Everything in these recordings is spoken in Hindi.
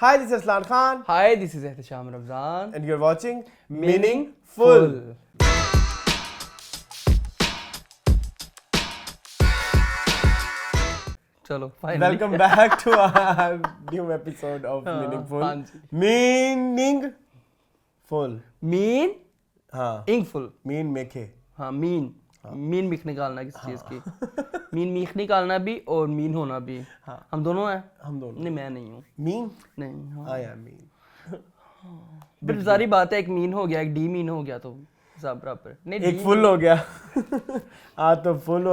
Hi, this is Aslan Khan. Hi, this is Ehtisham Ramzan. And you're watching Meaningful. चलो finally. Welcome back to our new episode of Meaningful. हाँ जी. Meaningful. Mean, हाँ. ingful. Mean मेखे. हाँ mean. मीन मीख निकालना किसी चीज़ की. मीन मीख निकालना भी और मीन होना भी. हाँ. हम दोनों हैं. हम दोनों. नहीं मैं नहीं हूँ. Mean. नहीं. हाँ. I am mean. फिर सारी बात है, एक मीन हो गया, एक डी मीन हो गया, तो सब बराबर. नहीं एक फुल हो गया. आ तो फुल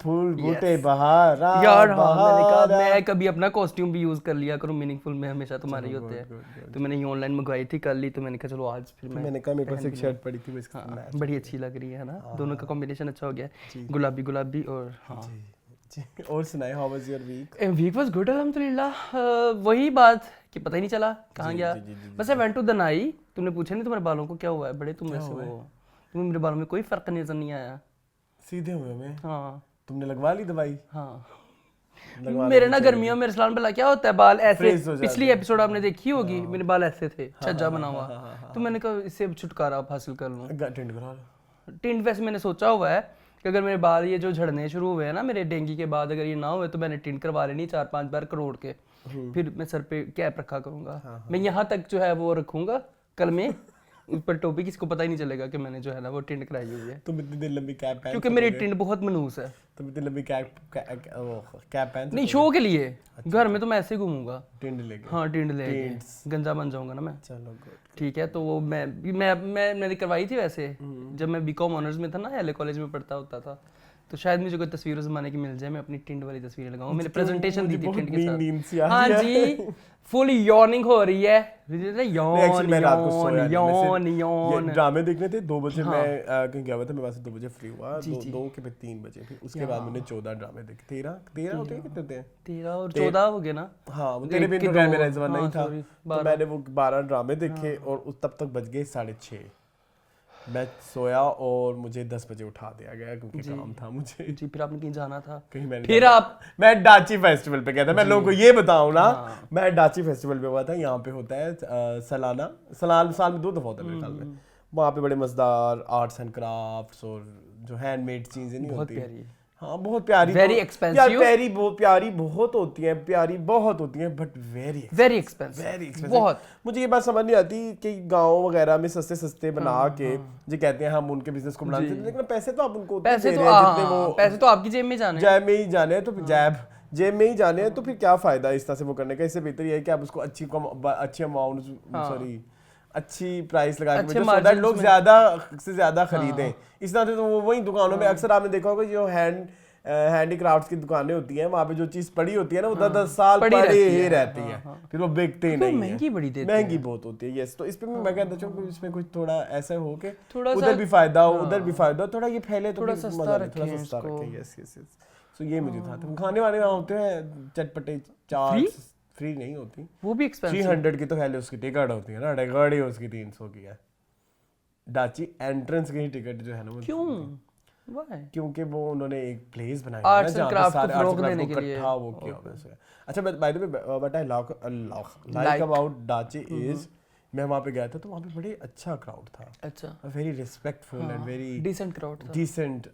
बूटे बहार. यार हाँ, मैंने कहा मैं कभी अपना कॉस्ट्यूम भी यूज कर लिया करूँ मीनिंगफुल में, हमेशा तुम्हारे ही होते हैं. तो मैंने ये ऑनलाइन मंगवाई थी, कर ली, तो मैंने कहा चलो आज फिर मैंने कहा मेरे पास एक शर्ट पड़ी थी, इसका मैच बड़ी अच्छी लग रही है ना. दोनों का कॉम्बिनेशन अच्छा हो गया, गुलाबी गुलाबी. और हाँ और सुनाए, how was your week? Week was good अल्हम्दुलिल्लाह. वही बात कि पता ही नहीं चला कहाँ गया. बस आई वेंट टू द नाई. तुमने पूछा नहीं तुम्हारे बालों को क्या हुआ है, बड़े तुम ऐसे हो. तुम्हें मेरे बालों में कोई फर्क नजर नहीं आया. सीधे हुए में. हाँ तुमने लगवा ली दवाई? हाँ. मेरे ना गर्मियों में रसलान भला क्या होता है, बाल ऐसे. पिछली एपिसोड आपने देखी होगी, मेरे बाल ऐसे थे, छज्जा बना हुआ. तो मैंने कहा इससे छुटकारा हासिल कर लूं. टिंट करा लो. टिंट वैसे मैंने सोचा हुआ है कि अगर मेरे बाल ये जो झड़ने शुरू हुए हैं ना मेरे डेंगू के बाद, अगर ये ना हुए तो मैंने टिंट करवा लेनी 4-5 बार करोड़ के. फिर मैं सर पे कैप रखा करूंगा. मैं यहाँ तक जो है वो रखूंगा कल में ऊपर टोपी, किसको पता ही नहीं चलेगा कि मैंने जो है ना वो टिंट कराई हुई है. तुम इतनी लंबी कैप पहन, क्योंकि मेरी टिंट बहुत मनूस है. तुम इतनी लंबी कैप पहन नहीं, शो के लिए. घर में तो मैं ऐसे ही घूमूंगा टिंड लेके. हाँ टिंड लेके गंजा बन जाऊंगा ना मैं. चलो गुड. ठीक है, तो वो मैंने करवाई थी वैसे जब मैं बीकॉम ऑनर्स में था ना, एलए कॉलेज में पढ़ता होता था. तो शायद मुझे कोई तस्वीर उस जमाने की मिल जाए, मैं अपनी टिंड वाली तस्वीरें लगाऊंगा. मैंने प्रेजेंटेशन दी थी टिंड के साथ. हाँ जी, फुल यॉर्निंग हो रही है. यॉन ड्रामे देखने थे 2 बजे. मैं कहीं गया हुआ था, मेरे पास 2 बजे फ्री हुआ. 2 के फिर 3 बजे, फिर उसके बाद मैंने 14 ड्रामे देखे. 13 होते हैं, कितने होते हैं? 13 और 14 हो गए ना. हाँ, वो तेरे बिन तो मेरा जमाना नहीं था. तो मैंने वो 12 ड्रामे देखे और तब तक बज गए 6:30. मैं सोया और मुझे 10 बजे उठा दिया गया क्योंकि काम था मुझे. जी, फिर आपने कहीं जाना था. कहीं मैंने फिर आप मैं डाची फेस्टिवल पे गया था. मैं लोगों को ये बताऊं ना, मैं डाची फेस्टिवल पे हुआ था. यहाँ पे होता है सालाना, साल में 2 दफा होता है मेरे ख्याल में. वहाँ पे बड़े मजेदार आर्ट्स एंड क्राफ्ट्स और जो हैंडमेड चीजें नहीं होती. हाँ, बहुत प्यारी. Very expensive. प्यारी बहुत होती हैं बट वेरी एक्सपेंसिव बहुत. मुझे ये बात समझ नहीं आती कि गांव वगैरह में सस्ते बना के जो कहते हैं हम उनके बिजनेस को बढ़ाने, लेकिन पैसे तो आप उनको पैसे तो आपकी जेब में जाने हैं. तो जेब में ही जाने हैं, तो फिर क्या फायदा इस तरह से वो करने का. इससे बेहतर ये है कि आप उसको अच्छी अमाउंट, अच्छी प्राइस लगा के सो दैट लोग ज्यादा से ज्यादा खरीदें. इस तरह से तो वही दुकानों में अक्सर आपने देखा होगा जो हैंडीक्राफ्ट्स की दुकानें होती हैं, वहाँ पे जो चीज पड़ी होती है ना, वो 10 साल पड़ी ही रहती है. फिर वो बिकते ही नहीं है. महंगी बहुत होती है. यस, तो इस पे मैं कहता हूँ इसमें कुछ थोड़ा ऐसा हो कि उधर भी फायदा हो, उधर भी फायदा हो. थोड़ा ये फैले तो थोड़ा सस्ता रखें. यस. सो ये मुझे था. खाने वाने होते हैं चटपटे, चाट फ्री नहीं होती, वो भी एक्सपेंसिव. 300 की तो पहले उसकी टिकट होती है ना, टिकट ही उसकी 300 की है. डाची एंट्रेंस की टिकट जो है ना, क्यों? क्योंकि वो उन्होंने एक प्लेस बनाया है आर्ट्स एंड क्राफ्ट को फरोग देने के लिए. वो किया वैसे. अच्छा, by the way what I like about डाची इज, मैं वहाँ पे गया था तो वहाँ पे बड़े अच्छा क्राउड था. अच्छा, very respectful and very decent crowd था. डिसेंट.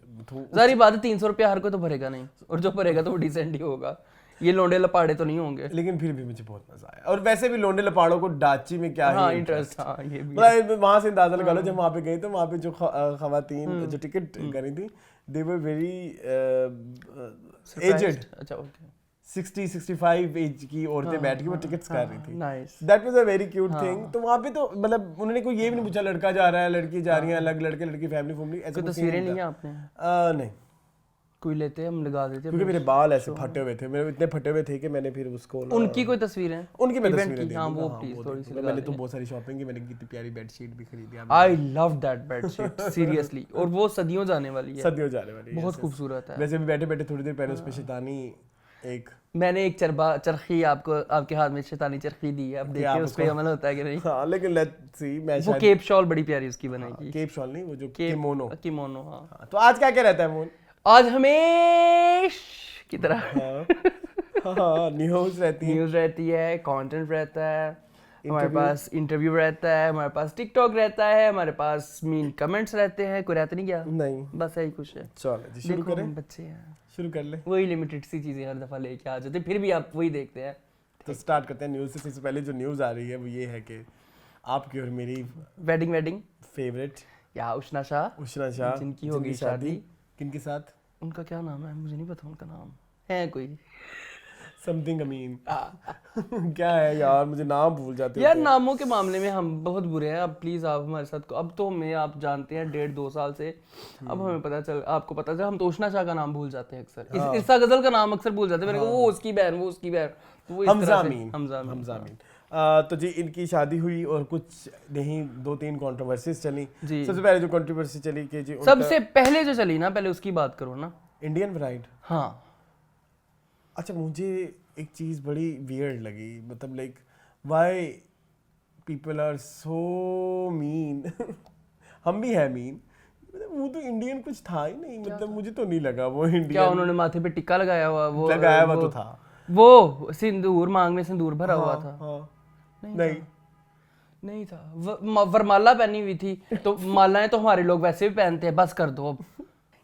सारी बात है, 300 रुपया हर कोई तो भरेगा नहीं, और जो भरेगा तो वो डिसेंट ही होगा. ये लोंडे लपाड़े तो नहीं होंगे. लेकिन फिर भी मुझे बहुत मजा आया. और वैसे भी लोंडे लपाड़ों को डाची में क्या है इंटरेस्ट. हाँ, ये भी वहाँ से अंदाजा लगा लो. जब वहाँ पे गए तो वहाँ पे जो खवातीन जो टिकट करी थी, they were very aged. अच्छा, ओके. 60-65 एज की औरतें बैठ के वो टिकट्स कर रही थी. Nice. That was a very cute thing. तो वहाँ पे तो मतलब उन्होंने कोई ये भी नहीं पूछा लड़का जा रहा है लड़की जा रही है अलग, लड़के लड़की फैमिली ऐसे. कोई तस्वीरें नहीं है आपने? नहीं. कोई लेते हम लगा देते, क्योंकि मेरे बाल ऐसे फटे हुए थे, मेरे इतने फटे हुए थे कि मैंने फिर उसको उनकी कोई तस्वीरें हैं? उनकी मैं तस्वीरें दे. हां, वो प्लीज थोड़ी सी. मैंने तो बहुत सारी शॉपिंग की. मैंने कितनी प्यारी बेडशीट भी खरीदी. I love that bedsheet seriously. और वो सदियों जाने वाली है. बहुत खूबसूरत है. वैसे भी बैठे बैठे थोड़ी देर पहले उस पे शैतानी मैंने एक चरखी आपके हाथ में शैतानी चरखी दी है. अब देखिए उस पे अमल होता है कि नहीं. हां, लेकिन लेट्स सी. मैं वो केप शॉल बड़ी प्यारी उसकी बनाई. केप शॉल नहीं, वो जो किमोनो. हां. तो आज क्या क्या रहता है मोन? आज हमेश की तरह हाँ न्यूज़ रहती है, कंटेंट रहता है, हमारे पास इंटरव्यू रहता है, हमारे पास टिकटॉक रहता है, हमारे पास मीन कमेंट्स रहते हैं, कोई रहता नहीं क्या? नहीं, बस यही कुछ है। चलो जी शुरू करें। बच्चे हैं, शुरू कर ले। वही लिमिटेड सी चीजें हर दफा लेके आ जाते, फिर भी आप वही देखते हैं। तो स्टार्ट करते हैं न्यूज़ से। सबसे पहले जो न्यूज़ आ रही है वो ये है कि आपकी और मेरी वेडिंग फेवरेट या उष्णा शाह जिनकी होगी शादी। किनके साथ? उनका क्या नाम है, मुझे नहीं पता उनका नाम है, कोई समथिंग अमीन क्या है यार, मुझे नाम भूल जाते यार। नामों के मामले में हम बहुत बुरे हैं। अब प्लीज आप हमारे साथ को, अब तो हमें आप जानते हैं 1.5-2 साल से, अब हमें पता चल, आपको पता चल, हम तो उष्णा शाह का नाम भूल जाते हैं अक्सर, इर्सा गजल का नाम अक्सर भूल जाते हैं। मैंने कहा वो उसकी बहन, तो वो हमजा अमीन। तो जी इनकी शादी हुई और कुछ नहीं 2-3 कंट्रोवर्सीज चली। सबसे पहले जो कंट्रोवर्सी चली कि जी सबसे पहले जो चली ना, पहले उसकी बात करो ना, इंडियन ब्राइड। हाँ अच्छा, मुझे एक चीज़ बड़ी वियर्ड लगी, मतलब like why people are so mean हम भी है मीन, वो तो इंडियन कुछ था ही नहीं, मतलब मुझे तो नहीं लगा वो इंडियन। क्या उन्होंने माथे पे टिक्का लगाया हुआ? वो लगाया हुआ तो था, वो सिंदूर, मांग में सिंदूर भरा हुआ था। नहीं था। वरमाला पहनी हुई थी, तो मालाएं तो हमारे लोग वैसे भी पहनते हैं, बस कर दो अब।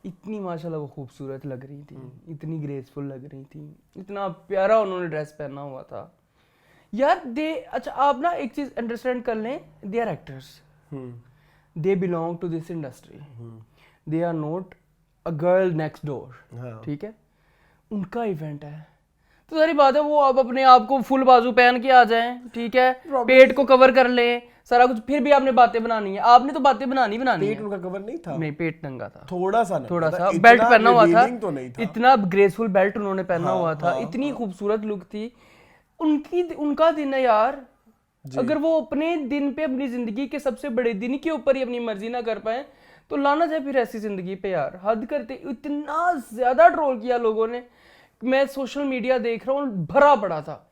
इतनी माशाल्लाह वो खूबसूरत लग रही थी, इतनी ग्रेसफुल लग रही थी, इतना प्यारा उन्होंने ड्रेस पहना हुआ था यार। अच्छा आप ना एक चीज अंडरस्टैंड कर लें, they are actors, they belong to this industry, they are not a girl next door, ठीक है? उनका इवेंट है तो सारी बात है, वो अब अपने आप को फुल बाजू पहन के आ जाएं, ठीक है, पेट को कवर कर लें, सारा कुछ, फिर भी आपने बातें बनानी है, आपने तो बातें बनानी पेट उनका कवर नहीं था, नहीं पेट नंगा था, थोड़ा सा बेल्ट पहना हुआ था, तो नहीं था, इतना ग्रेसफुल बेल्ट उन्होंने पहना हुआ था, इतनी खूबसूरत लुक थी उनका दिन है यार। अगर वो अपने दिन पे, अपनी जिंदगी के सबसे बड़े दिन के ऊपर ही अपनी मर्जी ना कर पाए तो लानत है फिर ऐसी जिंदगी पे यार। हद करते, इतना ज्यादा ट्रोल किया लोगों ने, मैं सोशल मीडिया देख रहा हूँ भरा पड़ा था।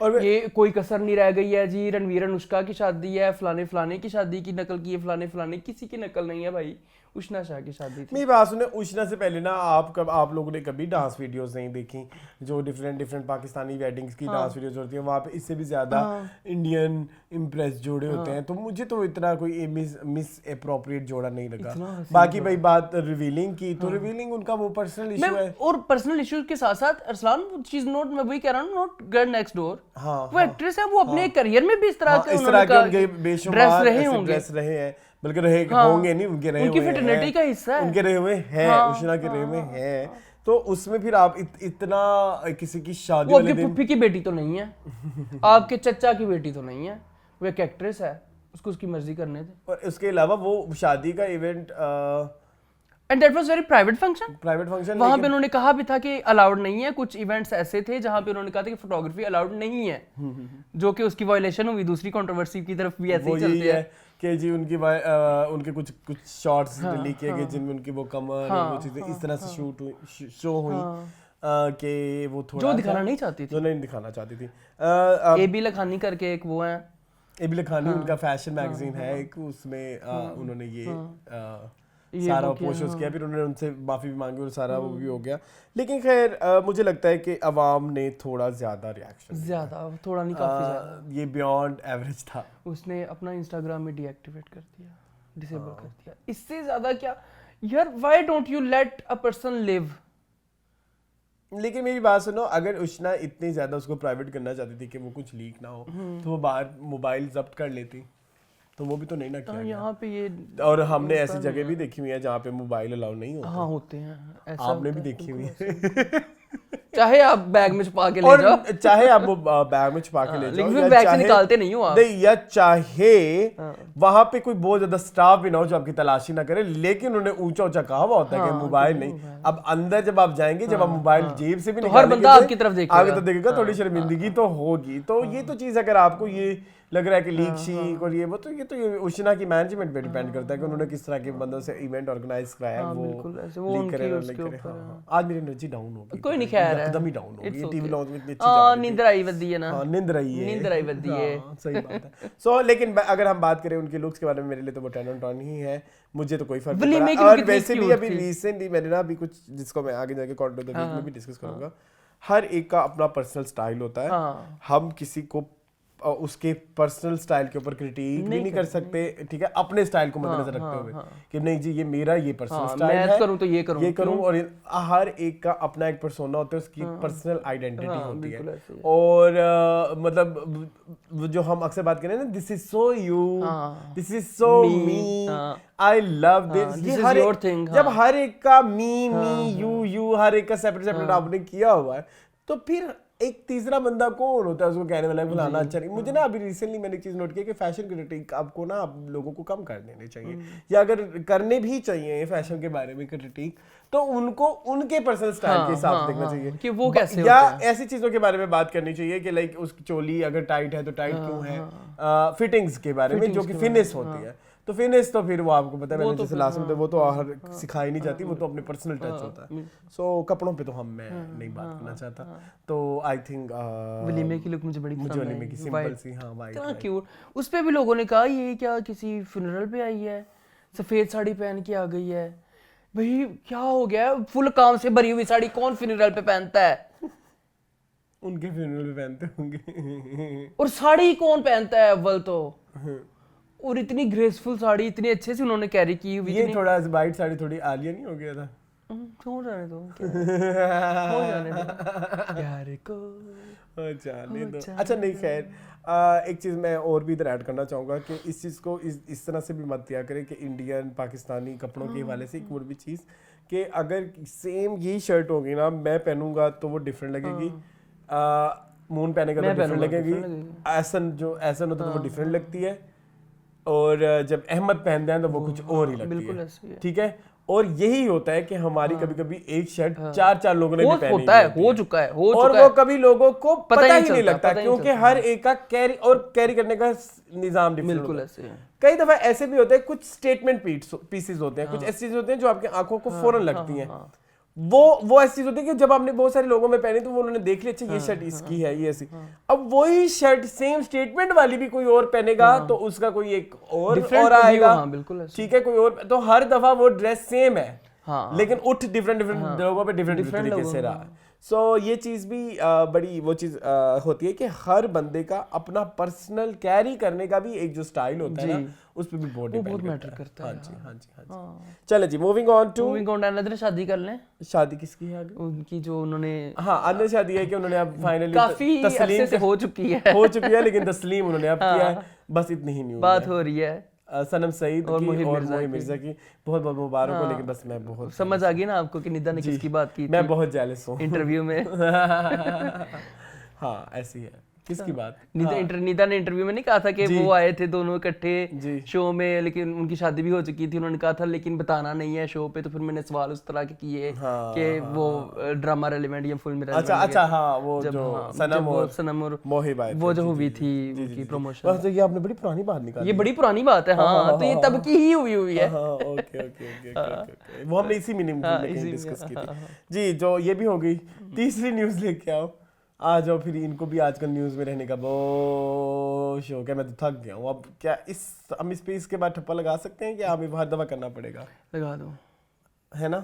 और ये कोई कसर नहीं रह गई है जी, रणवीर अनुष्का की शादी है, फलाने की शादी की नकल की है, फलाने किसी की नकल नहीं है भाई, उष्णा शाह की शादी थी। मेरी बात सुने, उष्णा से पहले ना आप लोगों ने कभी डांस वीडियोस नहीं देखी जो डिफरेंट पाकिस्तानी वेडिंग्स की डांस वीडियोस होती है, वहाँ पे इससे भी ज्यादा इंडियन इम्प्रेस जोड़े होते हैं, तो मुझे तो इतना कोई मिस अप्रोप्रिएट जोड़ा नहीं लगा। बाकी भाई बात रिवीलिंग की, तो रिवीलिंग उनका वो पर्सनल इशू है, और पर्सनल इशू के साथ साथ अरसलान चीज नोट, मैं वही कह रहा हूँ, नॉट गर्ल नेक्स्ट डोर, वो एक्ट्रेस है, वो अपने करियर में भी इस तरह के उनके बेशुमार ड्रेस रहे हैं, बल्कि होंगे नहीं, उनकी फिटनेटी का हिस्सा है, उनके रहे हुए हैं, उष्णा के रहे हुए हैं, तो उसमें फिर आप इतना किसी की शादी वो आपकी पुप्पी की बेटी तो नहीं है, आपके चचा की बेटी तो नहीं है, वो एक एक्ट्रेस है, उसको उसकी मर्जी करने दे। और उसके अलावा वो शादी का event and that was very private function, वहां पे उन्होंने कहा भी था कि अलाउड नहीं है, कुछ इवेंट्स ऐसे थे जहां पे उन्होंने कहा था कि फोटोग्राफी अलाउड नहीं है, जो कि उसकी वायलेशन हुई। दूसरी कंट्रोवर्सी की तरफ भी ऐसे ही चलते हैं कि जी उनके कुछ शॉट्स लीक किए गए जिनमें उनकी वो कमर और वो चीजें इस तरह से शो हुई कि वो थोड़ा जो दिखाना नहीं चाहती थी। एबी लखानी करके एक वो है, एबी लखानी उनका फैशन मैगजीन है एक, उसमें उन्होंने ये सारा पोस्ट किया, फिर उन्होंने उनसे माफी भी मांगी और सारा वो भी हो गया। लेकिन खैर मुझे लगता है कि अवाम ने थोड़ा ज्यादा रिएक्शन, थोड़ा नहीं काफी ज्यादा, ये बियॉन्ड एवरेज था। उसने अपना इंस्टाग्राम में डीएक्टिवेट कर दिया, डिसेबल कर दिया, इससे ज्यादा क्या यार? Why don't you let a person live? लेकिन मेरी बात सुनो, अगर उष्णा इतनी ज्यादा उसको प्राइवेट करना चाहती थी कि वो कुछ लीक ना हो, तो वो बाहर मोबाइल जब्त कर लेती, तो वो भी तो नहीं ना किया यहाँ पे ये, और हमने ऐसी जगह भी देखी हुई है जहाँ पे मोबाइल अलाउ नहीं होते। हाँ होते हैं, ऐसा आपने भी देखी हुई है चाहे आप बैग में छुपा के ले जाओ, चाहे आप वो बैग में छुपा के ले जाओ, लेकिन बैग से निकालते नहीं हो आप, नहीं, या चाहे वहां पे कोई बहुत ज्यादा स्टाफ भी ना हो जो आपकी तलाशी ना करे, लेकिन उन्होंने ऊंचा कहा हुआ होता है कि मोबाइल नहीं। अब अंदर जब आप जाएंगे, जब आप मोबाइल जेब से भी तो हर बंदा आपकी तरफ देखेगा, आगे तो देखेगा, थोड़ी शर्मिंदगी तो होगी। तो ये तो चीज अगर आपको ये लग रहा है कि लीक शीक और ये वो, तो ये उष्णा की मैनेजमेंट पे डिपेंड करता है कि उन्होंने किस तरह के बंदों से इवेंट ऑर्गेनाइज कराया, वो लीक करे। आज मेरी एनर्जी डाउन हो गई, कोई नहीं, खैर है, एकदम ही डाउन हो गई, टीवी लॉन्च में इतनी अच्छी जा रही थी, नींद आई वदी है ना, नींद आई वदी है, सही बात है। सो लेकिन अगर हम बात करें उनके लुक्स के बारे में, मेरे लिए तो वो 10 on 10 ही है, मुझे तो कोई फर्क नहीं पड़ा। और वैसे भी अभी रिसेंटली मैंने ना अभी कुछ, जिसको मैं आगे जाके कॉन्टेंट में भी डिस्कस करूंगा, हर एक का अपना पर्सनल स्टाइल होता है। हाँ। हम किसी को उसके पर्सनल स्टाइल के ऊपर क्रिटिक भी नहीं कर सकते, ठीक है, अपने स्टाइल को मद्देनजर रखते हुए कि नहीं जी ये मेरा ये पर्सनल स्टाइल है, मैं करूं तो ये करूं और हर एक का अपना एक पर्सोना होता है, उसकी पर्सनल आइडेंटिटी होती है। और मतलब जो हम अक्सर बात करें ना, this is so you, this is so me, I love this, ये हर जब हर एक का मी यू हर एक का सेपरेट आपने किया हुआ है, तो फिर एक तीसरा बंदा कौन होता है उसको कहने वाला फलाना अच्छा नहीं। मुझे ना अभी रिसेंटली मैंने एक चीज नोट की कि फैशन क्रिटिक आपको ना आप लोगों को कम कर देने चाहिए, या अगर करने भी चाहिए फैशन के बारे में क्रिटिक, तो उनको उनके पर्सनल स्टाइल के हिसाब से देखना चाहिए कि वो कैसे या होते हैं। ऐसी चीजों के बारे में बात करनी चाहिए कि लाइक उसकी चोली अगर टाइट है तो टाइट क्यों है, फिटिंग्स के बारे में जो कि फिनिश होती है, तो फिनिश तो फिर वो आपको पता है, मैंने जैसे लास्ट में वो तो हर सिखाई नहीं जाती, वो तो अपने पर्सनल टच होता है। सो कपड़ों पे तो मैं नहीं बात करना चाहता। तो आई थिंक वलीमे की लुक मुझे बड़ी पसंद है, वलीमे की सिंपल सी, हाँ वाइट, इतना क्यूट। उस पे भी लोगों ने कहा ये क्या किसी फ्यूनरल पे आई है, सफेद साड़ी पहन के आ गई है। भाई क्या हो गया, फुल काम से भरी हुई साड़ी कौन फ्यूनरल पे पहनता है? उनके फ्यूनरल पे पहनते होंगे। और साड़ी कौन पहनता है अव्वल तो, और इतनी ग्रेसफुल साड़ी इतनी अच्छे से उन्होंने कैरी की हुई। ये थोड़ा वाइट साड़ी थोड़ी आलिया नहीं हो गया था? हो जाने दो, हो जाने दो प्यार को, हो जाने दो। अच्छा नहीं, खैर एक चीज़ मैं और भी इधर ऐड करना चाहूँगा कि इस चीज़ को इस तरह से भी मत दिया करें कि इंडियन पाकिस्तानी कपड़ों के हवाले से एक और भी चीज़ कि अगर सेम यही शर्ट होगी ना, मैं पहनूंगा तो वो डिफरेंट लगेगी, मून पहनेगा तो डिफरेंट लगेगी, ऐसन होता तो वो डिफरेंट लगती है, और जब अहमद पहनते हैं तो वो कुछ और ही लगती है, ठीक है। और यही होता है कि हमारी कभी कभी एक शर्ट चार लोगों ने भी पहनी होता है, हो चुका है, और वो कभी लोगों को पता ही नहीं लगता, क्योंकि हर एक का कैरी करने का निजाम डिफरेंट होता है। कई दफा ऐसे भी होते हैं, कुछ स्टेटमेंट पीसेस होते हैं, कुछ ऐसी चीजें होती हैं जो आपकी आंखों को फौरन लगती हैं। वो ऐसी चीज होती है कि जब आपने बहुत सारे लोगों में पहनी तो वो उन्होंने देख लिया, अच्छा ये शर्ट इसकी है, ये ऐसी। अब वही शर्ट सेम स्टेटमेंट वाली भी कोई और पहनेगा तो उसका कोई एक और आएगा, ठीक है, कोई और। तो हर दफा वो ड्रेस सेम है, लेकिन उठ डिफरेंट लोगों पे डिफरेंट तरीके से रहा। सो ये चीज़ भी बड़ी वो चीज़ होती है कि हर बंदे का अपना पर्सनल कैरी करने का भी एक जो स्टाइल होता है ना, उस पे भी बहुत मैटर करता है। हाँ जी। चले जी, मूविंग ऑन अनदर शादी कर लें। शादी किसकी है आगे? उनकी जो उन्होंने, हाँ अनदर शादी है कि उन्होंने अब फाइनली काफी अरसे से हो चुकी है, लेकिन तस्लीम उन्होंने अब किया है, बस इतनी ही न्यूज़ बात हो रही है। सनम सईद और मोहिब मिर्जा की बहुत बहुत मुबारक हो। लेकिन बस मैं बहुत समझ आ गई ना आपको कि निदा ने किसकी बात की थी? मैं बहुत जेलस हूँ इंटरव्यू में। हाँ ऐसी है। किसकी बात? निदा ने इंटरव्यू में नहीं कहा था कि वो आए थे दोनों इकट्ठे शो में, लेकिन उनकी शादी भी हो चुकी थी। उन्होंने कहा था लेकिन बताना नहीं है शो पे। तो फिर मैंने सवाल उस तरह के किए कि वो ड्रामा रेलेवेंट या फिल्म में। अच्छा हाँ, वो जो सनम और मोहिब आए वो जो हुई थी उनकी प्रमोशन। तो ये आपने बड़ी पुरानी बात निकाली। ये बड़ी पुरानी बात है, हाँ। तो ये तब की ही हुई है। ओके वो हमने इसी मीनिंग में डिस्कस की थी जी। जो ये भी हो गई, तीसरी न्यूज़ लेके आओ। आ जाओ फिर, इनको भी आजकल न्यूज़ में रहने का बहुत शौक है। मैं तो थक गया हूँ। अब क्या हम इस पे इसके बाद ठप्पा लगा सकते हैं कि हमें हर दफ़ा करना पड़ेगा? लगा दो, है ना।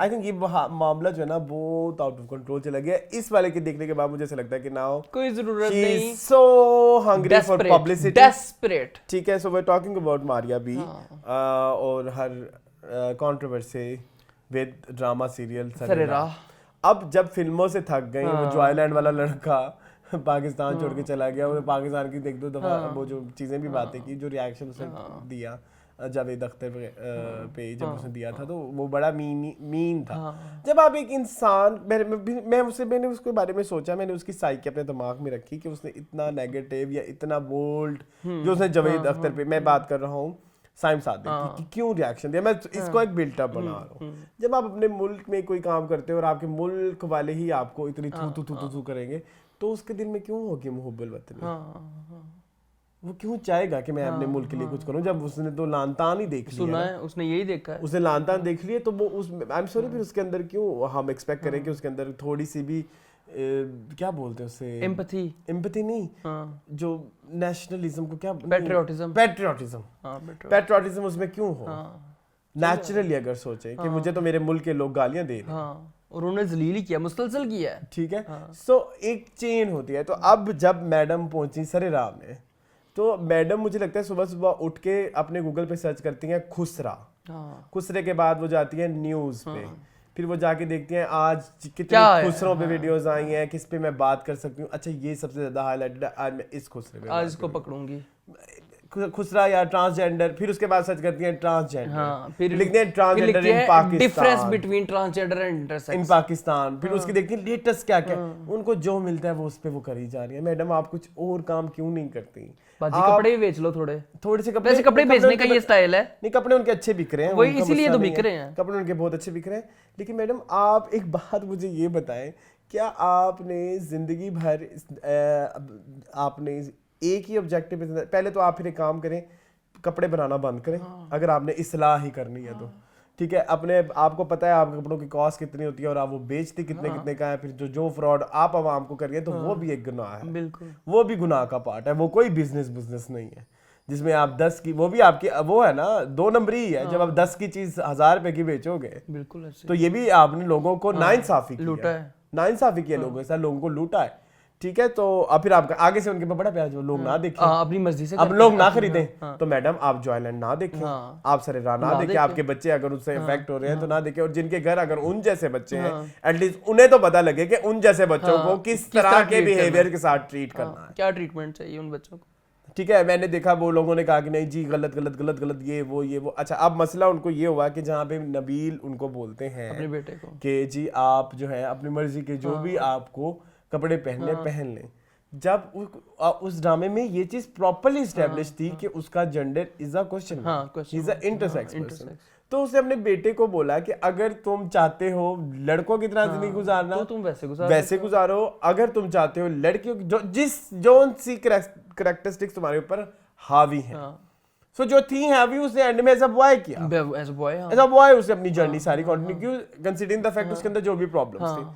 आई थिंक ये मामला जो है ना बहुत आउट ऑफ कंट्रोल चला गया। इस वाले के देखने के बाद मुझे ऐसा लगता है कि नाउ कोई जरूरत नहीं, so hungry for publicity, desperate. ठीक है। So we are talking about Maria B और her controversy with drama serial सरेरा। अब जब फिल्मों से थक गई, वो जॉयलैंड वाला लड़का पाकिस्तान छोड़ के चला गया, वो पाकिस्तान की एक दो दफा वो जो चीजें भी बातें की, जो रिएक्शन उसने दिया जावेद अख्तर पे जब उसने दिया था, तो वो बड़ा मीन था। जब आप एक इंसान, मैंने उसके बारे में सोचा, मैंने उसकी साइकी अपने दिमाग में रखी कि उसने इतना नेगेटिव या इतना बोल्ड जो उसने जावेद अख्तर पे, मैं बात कर रहा हूँ साइम सादिक की, क्यों रिएक्शन दिया। मैं इसको एक बिल्टअप बना रहा हूँ। जब आप अपने मुल्क में कोई काम करते हो और आपके मुल्क वाले ही आपको इतनी थू करेंगे, तो उसके दिल में क्यों होगी मुहब्बत वतनी? वो क्यों चाहेगा कि मैं अपने मुल्क के लिए कुछ करूं, जब उसने तो लानतान ही देख लिया, सुना है, उसने यही देखा है, उसने लानतान देख लिए। तो वो आई एम सॉरी, फिर उसके अंदर क्यों हम एक्सपेक्ट करें कि उसके अंदर थोड़ी सी भी क्या बोलते हैं उसे, एम्पैथी नहीं, जो नेशनलिज्म को क्या, पैट्रियोटिज्म उसमें क्यों हो? नेचुरली अगर सोचे कि मुझे तो मेरे मुल्क के लोग गालियां दे रहे हैं, और उन्होंने जलील ही किया, मुसलसल किया है। ठीक है। सो एक चेन होती है। तो अब जब मैडम पहुंची सरेराम में, तो मैडम मुझे लगता है सुबह सुबह उठ के अपने गूगल पे सर्च करती हैं खुसरा। खुसरे के बाद वो जाती है न्यूज पे, फिर वो जाके देखती हैं आज कितने खुसरों पे वीडियोस आई हैं, किस पे मैं बात कर सकती हूँ। अच्छा ये सबसे ज्यादा हाईलाइटेड है, आज मैं इस खुसरे पे आज इसको पकड़ूंगी, खुसरा या ट्रांसजेंडर। फिर उसके बाद सर्च करती हैं ट्रांसजेंडर। हाँ, फिर लिखते हैं transgender in Pakistan, difference between transgender and intersex in Pakistan. फिर उसकी देखती हैं लेटेस्ट क्या क्या, उनको जो मिलता है वो उस पे वो करी जा रही है। मैडम आप कुछ और काम क्यों नहीं करती? बाजी कपड़े ही बेच लो, थोड़े से वैसे कपड़े बेचने का ये स्टाइल है। नहीं, कपड़े उनके अच्छे बिक रहे हैं, वही इसीलिए तो बिक रहे हैं, कपड़े उनके बहुत अच्छे बिक रहे हैं। लेकिन मैडम आप एक बात मुझे ये बताएं, क्या आपने जिंदगी भर आपने एक ही ऑब्जेक्टिव, पहले तो आप फिर एक काम करें, कपड़े बनाना बंद करें। अगर आपने इस्लाह ही करनी है तो ठीक है। अपने आपको पता है आप कपड़ों की कॉस्ट कितनी होती है और आप वो बेचते कितने कितने का है, फिर जो फ्रॉड आप आवाम को करिए तो वो भी एक गुनाह है। बिल्कुल, वो भी गुनाह का पार्ट है। वो कोई बिजनेस नहीं है जिसमें आप 10 की, वो भी आपकी वो है ना 2 नंबरी ही है। जब आप 10 की चीज 1000 रुपए की बेचोगे, बिल्कुल ऐसे तो ये भी आपने लोगों को नाइंसाफी किया, लूटा है, नाइंसाफी किया लोगों के साथ, लोगों को लूटा है। ठीक है। तो अब फिर आपका आगे से उनके पे बड़ा प्यार, जो लोग ना देखें, अपनी मर्जी से अब लोग ना खरीदें, तो मैडम आप जॉयलैंड ना देखें, आप सरेरा ना देखें, आपके बच्चे अगर उससे इफेक्ट हो रहे हैं तो ना देखें। और जिनके घर अगर उन जैसे बच्चे हैं, एटलीस्ट उन्हें तो पता लगे कि उन जैसे बच्चों को किस तरह के बिहेवियर के साथ ट्रीट करना है, क्या ट्रीटमेंट चाहिए उन बच्चों को। ठीक है। मैंने देखा वो लोगों ने कहा कि नहीं जी गलत गलत गलत गलत ये वो। अच्छा अब मसला उनको ये हुआ कि जहाँ पे नबील उनको बोलते हैं अपने बेटे को कि जी आप जो है अपनी मर्जी के जो भी आपको कपड़े पहनने पहन लें। जब उस ड्रामे में ये चीज प्रॉपर्ली स्टैब्लिश थी कि उसका gender is a question, he is a intersex person. तो उसने अपने बेटे को बोला कि अगर तुम चाहते हो लड़कों की तरह जिंदगी गुजारना तो तुम वैसे गुजारो, अगर तुम चाहते हो लड़कियों की जो सी कैरेक्टरिस्टिक्स तुम्हारे ऊपर हावी हैं, सो जो थी हावी उसने एंड में एज अ बॉय किया, एज अ बॉय उसने अपनी जर्नी सारी कंटिन्यू कंसीडरिंग द फैक्ट उसके अंदर जो भी प्रॉब्लम्स थी,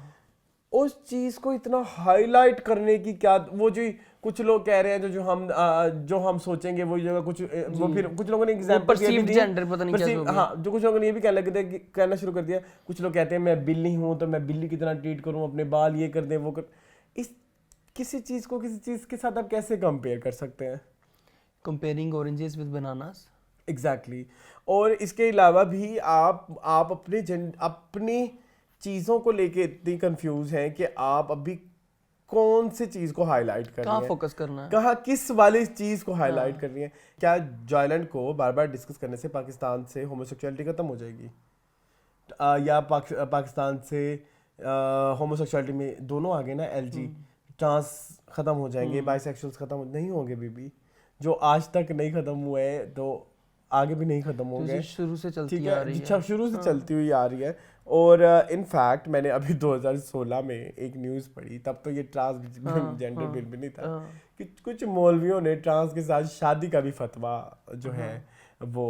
उस चीज को इतना हाईलाइट करने की क्या, वो जो कुछ लोग कह रहे हैं जो हम सोचेंगे वो जगह कुछ, वो फिर कुछ लोगों ने एग्जांपल दिया भी, जेंडर पता नहीं क्या हो गया। हाँ, जो कुछ लोगों ने ये भी कहना शुरू कर दिया, कुछ लोग कहते हैं मैं बिल्ली हूं तो मैं बिल्ली की तरह ट्रीट करूं, अपने बाल ये कर दें वो कर। इस किसी चीज को किसी चीज के साथ आप कैसे कंपेयर कर सकते हैं? Comparing oranges with bananas, exactly. और इसके अलावा भी आप अपनी चीजों को लेके इतनी कंफ्यूज हैं कि आप अभी कौन सी चीज को हाईलाइट कर रही हैं, कहाँ फोकस करना है, कहाँ किस वाली चीज को हाईलाइट कर रही हैं। क्या जॉयलैंड को बार बार डिस्कस करने से पाकिस्तान से होमोसेक्सुअलिटी खत्म हो जाएगी, या पाकिस्तान से होमोसेक्सुअलिटी में दोनों आगे ना एलजी ट्रांस खत्म हो जाएंगे, बाइसेक्सुअल्स खत्म नहीं होंगे बीबी, जो आज तक नहीं खत्म हुए तो आगे भी नहीं खत्म होंगे, शुरू से चलती आ रही है, शुरू से चलती हुई आ रही है। और इनफैक्ट मैंने अभी 2016 में एक न्यूज़ पढ़ी, तब तो ये ट्रांसजेंडर बिल भी नहीं था, कि कुछ मौलवियों ने ट्रांस के साथ शादी का भी फतवा जो है वो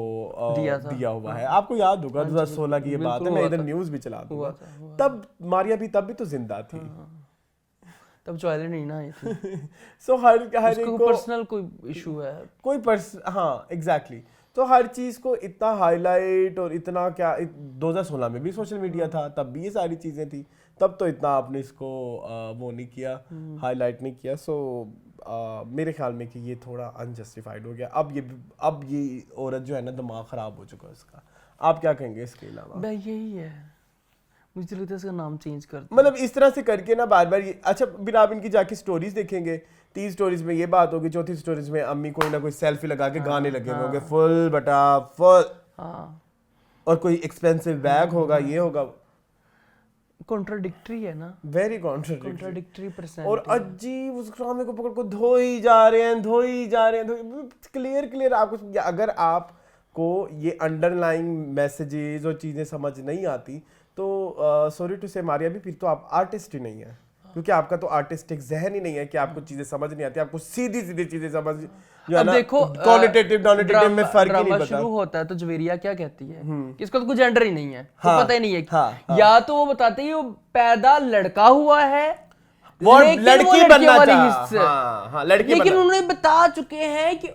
दिया हुआ है। आपको याद होगा 2016 की ये बात है, मैं इधर न्यूज़ भी चला दूंगा। तब मारिया भी तब भी तो जिंदा थी, तब जॉयलैंड नहीं ना आई थी। सो हर एक को पर्सनल कोई इशू है, हाँ एग्जैक्टली। तो हर चीज को इतना हाईलाइट और इतना क्या, 2016 में भी सोशल मीडिया था, तब भी ये सारी चीजें थी, तब तो इतना आपने इसको वो नहीं किया, हाईलाइट नहीं किया। सो मेरे ख्याल में कि ये थोड़ा अनजस्टिफाइड हो गया। अब ये औरत जो है ना दिमाग खराब हो चुका है उसका। आप क्या कहेंगे इसके अलावा? यही है, मुझे लगता है इसका नाम चेंज कर, मतलब इस तरह से करके ना बार बार ये। अच्छा फिर आप इनकी जाके स्टोरीज देखेंगे, 3 स्टोरीज में ये बात होगी, 4थी स्टोरीज में अम्मी कोई ना कोई सेल्फी लगा के गाने लगे होंगे फुल बटा फुल, और कोई एक्सपेंसिव बैग होगा, ये होगा। कॉन्ट्राडिक्टरी है ना, वेरी कॉन्ट्राडिक्टरी पर्सनालिटी। और अजीब उस ड्रामे को पकड़ को धोई जा रहे हैं क्लियर आपको। अगर आपको ये अंडरलाइंग मैसेजेस और चीजें समझ नहीं आती तो सॉरी टू से मारिया भी, फिर तो आप आर्टिस्ट ही नहीं है, क्योंकि आपका तो आर्टिस्टिक जहन ही नहीं है कि आपको चीजें समझ नहीं आती, आपको सीधी चीजें समझ जो है ना, देखो क्वालिटेटिव नॉनिटेटिव में फर्क ही नहीं पता। शुरू होता है तो जवेरिया क्या कहती है कि इसका तो कोई जेंडर ही नहीं है, तो पता ही नहीं है। या तो वो बताते हैं वो पैदा लड़का हुआ है, वो लड़की बनना चाहता है, लेकिन उन्होंने बता चुके हैं कि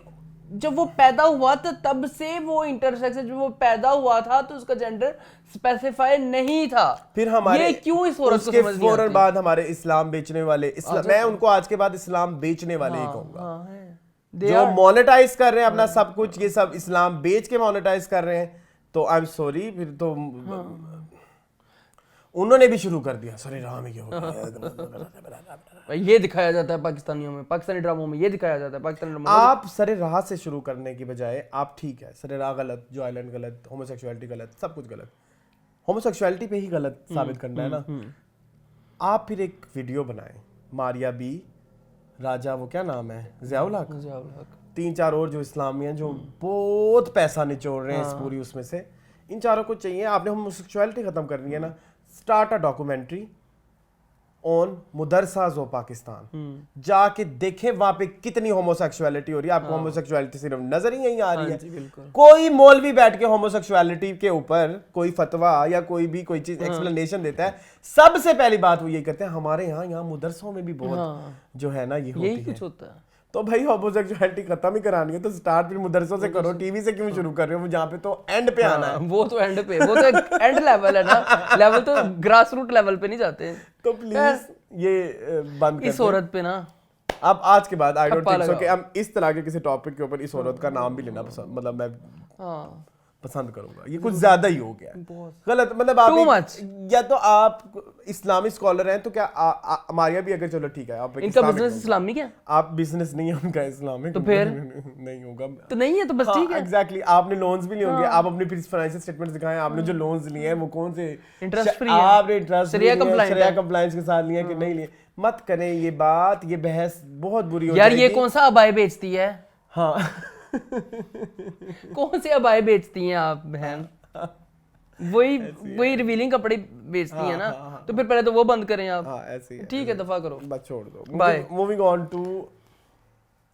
जब वो पैदा हुआ तो तब से वो इंटरसेक्स, जब वो पैदा हुआ था तो उसका जेंडर स्पेसिफाई नहीं था। फिर हमारे ये क्यों इस औरत को उसके समझ नहीं फौरन आती? बाद हमारे इस्लाम बेचने वाले, मैं उनको आज के बाद इस्लाम बेचने वाले ही कहूंगा, हाँ है। जो मोनेटाइज कर रहे हैं अपना सब कुछ, ये सब इस्लाम बेच के मोनेटाइज कर रहे हैं, तो आई एम सॉरी, फिर तो उन्होंने भी शुरू कर दिया सरे राम ये हो गया। ये दिखाया जाता है पाकिस्तानियों में, पाकिस्तानी ड्रामों में ये दिखाया जाता है, पाकिस्तानी ड्रामों आप सरे राह से शुरू करने की बजाय आप ठीक है सरे राह गलत, जो आइलैंड गलत, होमोसेक्सुअलिटी गलत, सब कुछ गलत, होमोसेक्सुअलिटी पे ही गलत साबित करना है ना। आप फिर एक वीडियो बनाएं, मारिया बी, राजा वो क्या नाम है, ज़ियाउल हक, 3-4 और जो इस्लामी हैं जो बहुत पैसा निचोड़ रहे हैं इस पूरी उसमें से, इन चारों को चाहिए। आपने होमोसेक्सुअलिटी खत्म करनी है ना, start a documentary on madrasas of Pakistan, जाके देखें वहां पे कितनी होमोसेक्सुअलिटी हो रही है। आपको होमोसेक्सुअलिटी सिर्फ नजर ही नहीं आ रही है। कोई मौलवी बैठ के होमोसेक्सुअलिटी के ऊपर कोई फतवा या कोई भी कोई चीज एक्सप्लेनेशन देता है, सबसे पहली बात वो ये करते हैं, हमारे यहाँ मुदरसों में भी बहुत जो है ना ये होती यही है। कुछ होता है। तो भाई होमोसेक्सुअलिटी खत्म ही करानी है तो स्टार्ट फिर मदरसों से करो, टीवी से क्यों शुरू कर रहे हो, जहाँ पे तो एंड पे आना है। वो तो एंड पे, वो तो एक एंड लेवल है ना, लेवल तो ग्रास रूट लेवल पे नहीं जाते। तो प्लीज ये बंद इस औरत पे ना अब आज के बाद आई डोंट थिंक सो कि हम इस तरह के किसी टॉपिक के ऊपर इस औरत का नाम भी लेना पसंद, मतलब मैं पसंद करूंगा। ये कुछ ज्यादा ही हो गया, गलत, मतलब आप या तो आप इस्लामिक स्कॉलर हैं तो क्या मारिया भी, अगर चलो ठीक है आप इनका बिजनेस इस्लामिक है, आप बिजनेस नहीं है उनका इस्लामिक, तो फिर नहीं होगा, तो नहीं है तो बस ठीक है। एग्जैक्टली, आपने लोन्स भी लिए होंगे, आप अपने फिर फाइनेंशियल स्टेटमेंट्स दिखाएं, आपने जो लोन्स लिए हैं वो कौन से इंटरेस्ट फ्री है, आपने इंटरेस्ट शरिया कंप्लायंस के साथ लिए कि नहीं लिए। मत करें ये बात, ये बहस बहुत बुरी हो यार। ये कौन सा अबाई बेचती है? हाँ कौन से अबाई बेचती हैं आप बहन? वही रिवीलिंग कपड़े बेचती हैं ना, तो फिर पहले तो वो बंद करें आप। ऐसे ही ठीक है, दफा करो, बस छोड़ दो। बाय। मूविंग ऑन टू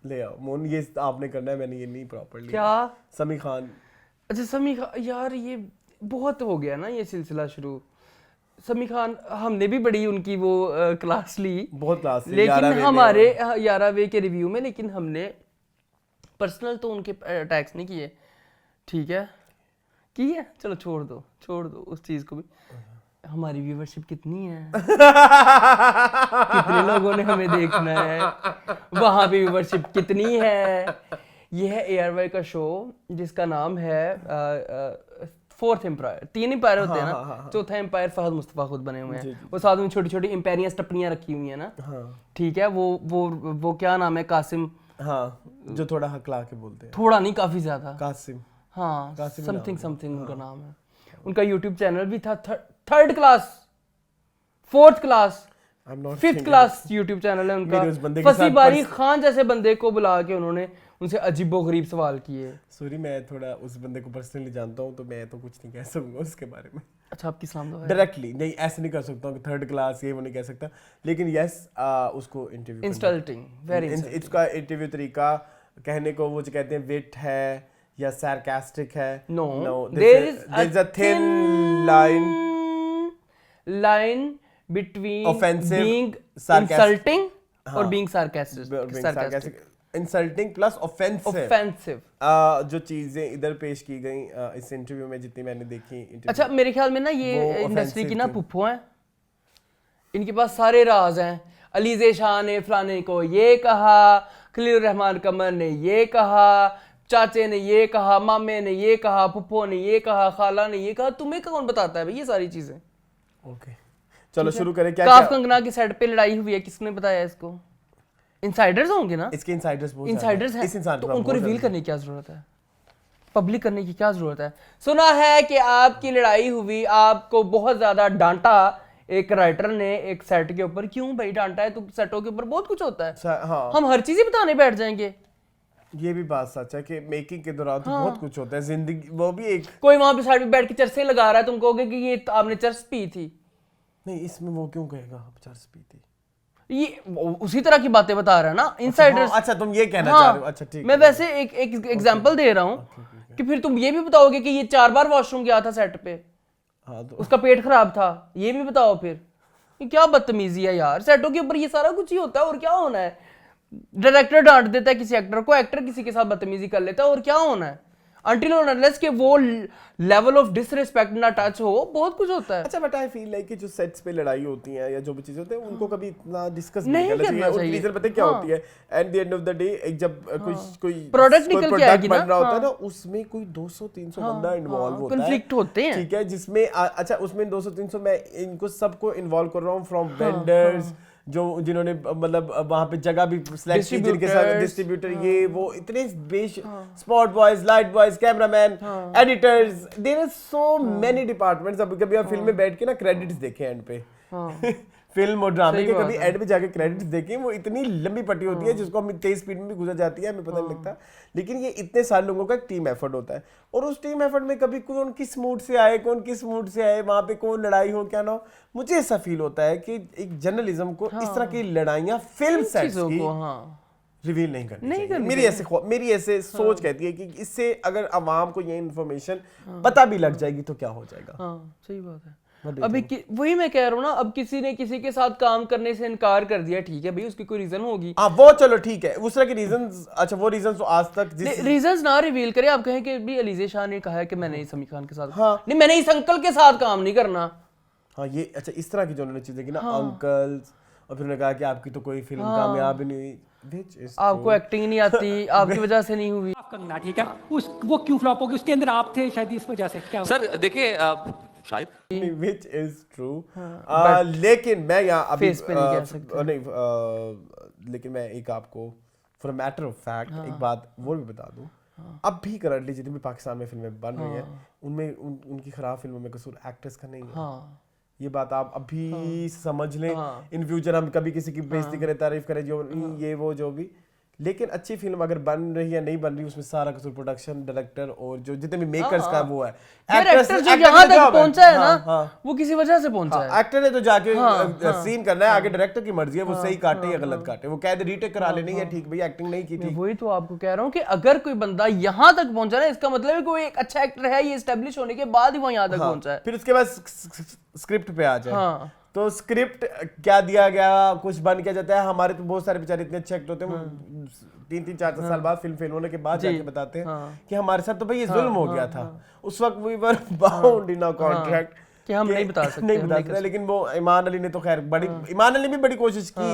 ले आओ मोन, ये आपने करना है, मैंने ये नहीं प्रॉपर्ली। क्या समी खान? अच्छा समी खान, यार ये बहुत हो गया ना ये सिलसिला शुरू। समी खान, हमने भी बड़ी उनकी वो क्लास ली, बहुत क्लास ली, लेकिन हमारे 11वें के रिव्यू में, लेकिन हमने पर्सनल तो उनके अटैक्स नहीं किए, ठीक है, की है, चलो छोड़ दो उस चीज को भी। हमारी व्यूअरशिप कितनी है कितने लोगों ने हमें देखना है, वहां पे व्यूअरशिप कितनी है। ये है ARY का शो जिसका नाम है फोर्थ एम्पायर। 3 एम्पायर होते हैं ना, चौथा एम्पायर फहद मुस्तफा खुद बने हुए हैं, वो साथ में छोटी छोटी एम्पायरियां टपनियां रखी हुई है ना, ठीक है। वो क्या नाम है, कासिम, हाँ, जो थोड़ा हकला के बोलते हैं, थोड़ा नहीं काफी ज्यादा, कासिम, हाँ समथिंग उनका नाम है। उनका यूट्यूब चैनल भी था, 3rd class, 4th class, 5th class YouTube channel है उनका। फसी बारी खान जैसे बंदे को बुला के उन्होंने उनसे अजीबोगरीब सवाल किए। सॉरी, मैं थोड़ा उस बंदे को पर्सनली जानता हूँ तो मैं तो कुछ नहीं कह सकूंगा उसके बारे में। अच्छा, आपकी इस्लाम दवा है? डायरेक्टली नहीं, ऐसे नहीं कर सकता हूँ कि 3rd क्लास ये वो नहीं कह सकता, लेकिन यस उसको इंटरव्यू इंसल्टिंग, वेरी इंसल्टिंग। इसका इंटरव्यू तरीका कहने को वो जो कहते हैं विट है या sarcastic है, no there is a thin line between offensive, being sarcastic, insulting और being sarcastic, insulting plus offensive। जो चीजें इधर पेश की गई इस इंटरव्यू में, जितनी मैंने देखी। अच्छा, मेरे ख्याल में ना ये इंडस्ट्री की ना पुप्पो हैं, इनके पास सारे राज हैं। अलीज़े शाह ने फलाने को ये कहा, खलील रहमान कमर ने ये कहा, चाचे ने ये कहा, मामे ने ये कहा, पुप्पो ने ये कहा, खाला ने ये कहा। तुम्हें कौन बताता है भाई ये सारी चीजें? ओके, चलो शुरू करें। क्या काफ कंगना की सेट पे लड़ाई हुई है, किसने बताया इसको? इनसाइडर्स होंगे ना, इसके इनसाइडर्स हैं, तो उनको रिवील करने की क्या जरूरत है, पब्लिक करने की क्या जरूरत है? सुना है कि आपकी लड़ाई हुई, आपको बहुत ज्यादा डांटा एक राइटर ने एक सेट के ऊपर। क्यों भाई डांटा है? तो सेटों के ऊपर बहुत कुछ होता है, हाँ। हम हर चीज ही बताने बैठ जाएंगे। ये भी बात सच है कि मेकिंग के दौरान तो बहुत कुछ होता है, जिंदगी वो भी एक। कोई वहां पे साइड पे बैठ के चरसे लगा रहा है, तुम कहोगे कि ये आपने चरस पी थी? नहीं, इसमें वो क्यों कहेगा चरस पी थी? ये उसी तरह की बातें बता रहा है ना, इनसाइडर्स। अच्छा, तुम ये कहना चाह रहे हो? अच्छा ठीक है, मैं वैसे एक एग्जांपल दे रहा हूँ कि फिर तुम ये भी बताओगे कि ये 4 बार वॉशरूम गया था सेट पे, हाँ, तो उसका पेट खराब था, ये भी बताओ। फिर ये क्या बदतमीजी है यार, सेटों के ऊपर ये सारा कुछ ही होता है, और क्या होना है? डायरेक्टर डांट देता है किसी एक्टर को, एक्टर किसी के साथ बदतमीजी कर लेता है, और क्या होना है, until और unless के वो लेवल ऑफ डिसरिस्पेक्ट ना टच हो, बहुत कुछ होता है। अच्छा बट आई फील लाइक कि जो सेट्स पे लड़ाई होती है या जो भी चीजें होती है उनको कभी इतना डिस्कस नहीं करना चाहिए। चाहिए। रीजन पता है क्या होती है, at the end of the day एक जब कोई प्रोडक्ट निकल के आएगी बन ना, रहा होता है ना, उसमें कोई 200-300 बंदा इन्वॉल्व होता है, कॉन्फ्लिक्ट होते हैं, ठीक है, जिसमें अच्छा उसमें 200-300 मैं इनको सबको इन्वॉल्व कर रहा हूँ, फ्रॉम वेंडर्स जो जिन्होंने मतलब वहां पे जगह भी सिलेक्ट की, जिनके साथ डिस्ट्रीब्यूटर ये वो इतने spot boys, light boys, cameraman, editors, there are so many departments. अब कभी आप फिल्म में बैठ के ना क्रेडिट्स देखे एंड पे फिल्म और ड्रामे के कभी एंड पे जाके क्रेडिट्स देखें, वो इतनी लंबी पट्टी होती है जिसको हम तेज स्पीड में भी गुजर जाती है, हमें पता नहीं लगता, लेकिन ये इतने सारे लोगों का एक टीम एफर्ट होता है, और उस टीम एफर्ट में कभी कौन किस मूड से आए, कौन किस मूड से आए, वहां पे कौन लड़ाई हो क्या ना हो, मुझे ऐसा फील होता है कि एक जर्नलिज्म को इस तरह की लड़ाइयां फिल्म सेट्स की रिवील नहीं करनी चाहिए। मेरी ऐसे सोच कहती है कि इससे अगर अवाम को ये इन्फॉर्मेशन पता भी लग जाएगी तो क्या हो जाएगा। सही बात है। अभी वही मैं कह रहा हूँ ना, अब किसी ने किसी के साथ काम करने से इनकार कर दिया, ठीक है भाई, उसकी कोई रीजन होगी, वो चलो ठीक है, उस तरह के रीजंस, अच्छा वो रीजंस तो आज तक रीजंस ना रिवील करे। आप कहें कि भी अलीज़े शाह ने कहा है कि मैंने समी खान के साथ, नहीं मैंने इस अंकल के साथ काम नहीं करना, हाँ ये अच्छा इस तरह की जो उन्होंने चीजें की ना, अंकल्स, और फिर उन्होंने कहा कि आपकी तो कोई फिल्म कामयाब नहीं हुई, आपको एक्टिंग नहीं आती, आपकी वजह से नहीं हुई, कंगना ठीक है, वो क्यों फ्लॉप होगी, उसके अंदर आप थे शायद इस वजह से, क्या सर देखिए शायद which is true, लेकिन मैं यहाँ अभी लेकिन मैं एक आपको फॉर मैटर ऑफ फैक्ट एक बात वो भी बता दूं, अब भी करंटली जितनी भी पाकिस्तान में फिल्में बन रही हैं उनमें उनकी खराब फिल्मों में कसूर एक्टर्स का नहीं है, ये बात आप अभी समझ लें। इन फ्यूचर हम कभी किसी की बेइज्जती करें, तारीफ करें, जो ये वो जो भी, लेकिन अच्छी फिल्म अगर बन रही है नहीं बन रही, उसमें सारा कसूर प्रोडक्शन, डायरेक्टर और जो जितने भी मेकर्स का वो है। एक्टर जो यहाँ तक पहुंचा है ना, वो किसी वजह से पहुंचा है। एक्टर ने तो जाके सीन करना है, आगे डायरेक्टर की मर्जी है, वो सही काटे या गलत काटे, वो कह दे रीटेक करा लेनी है, ठीक भाई एक्टिंग नहीं की, ठीक। वही तो आपको कह रहा हूँ कि अगर कोई बंदा यहाँ तक पहुंचा ना, इसका मतलब है कोई एक अच्छा एक्टर है, ये एस्टेब्लिश होने के बाद ही वो यहाँ तक पहुंचा है। फिर उसके बाद स्क्रिप्ट पे आ जाए, तो स्क्रिप्ट क्या दिया गया, कुछ बन क्या जाता है। हमारे तो बहुत सारे बेचारे इतने अच्छे एक्टर होते हैं, 3-3, 4-4 साल बाद फिल्म फेल होने के बाद जाके बताते हैं कि हमारे साथ तो भाई ये जुल्म हो गया था, उस वक्त we were bound in a contract कि हम नहीं बता सकते, लेकिन वो ईमान अली ने तो खैर बड़ी, ईमान अली भी बड़ी कोशिश की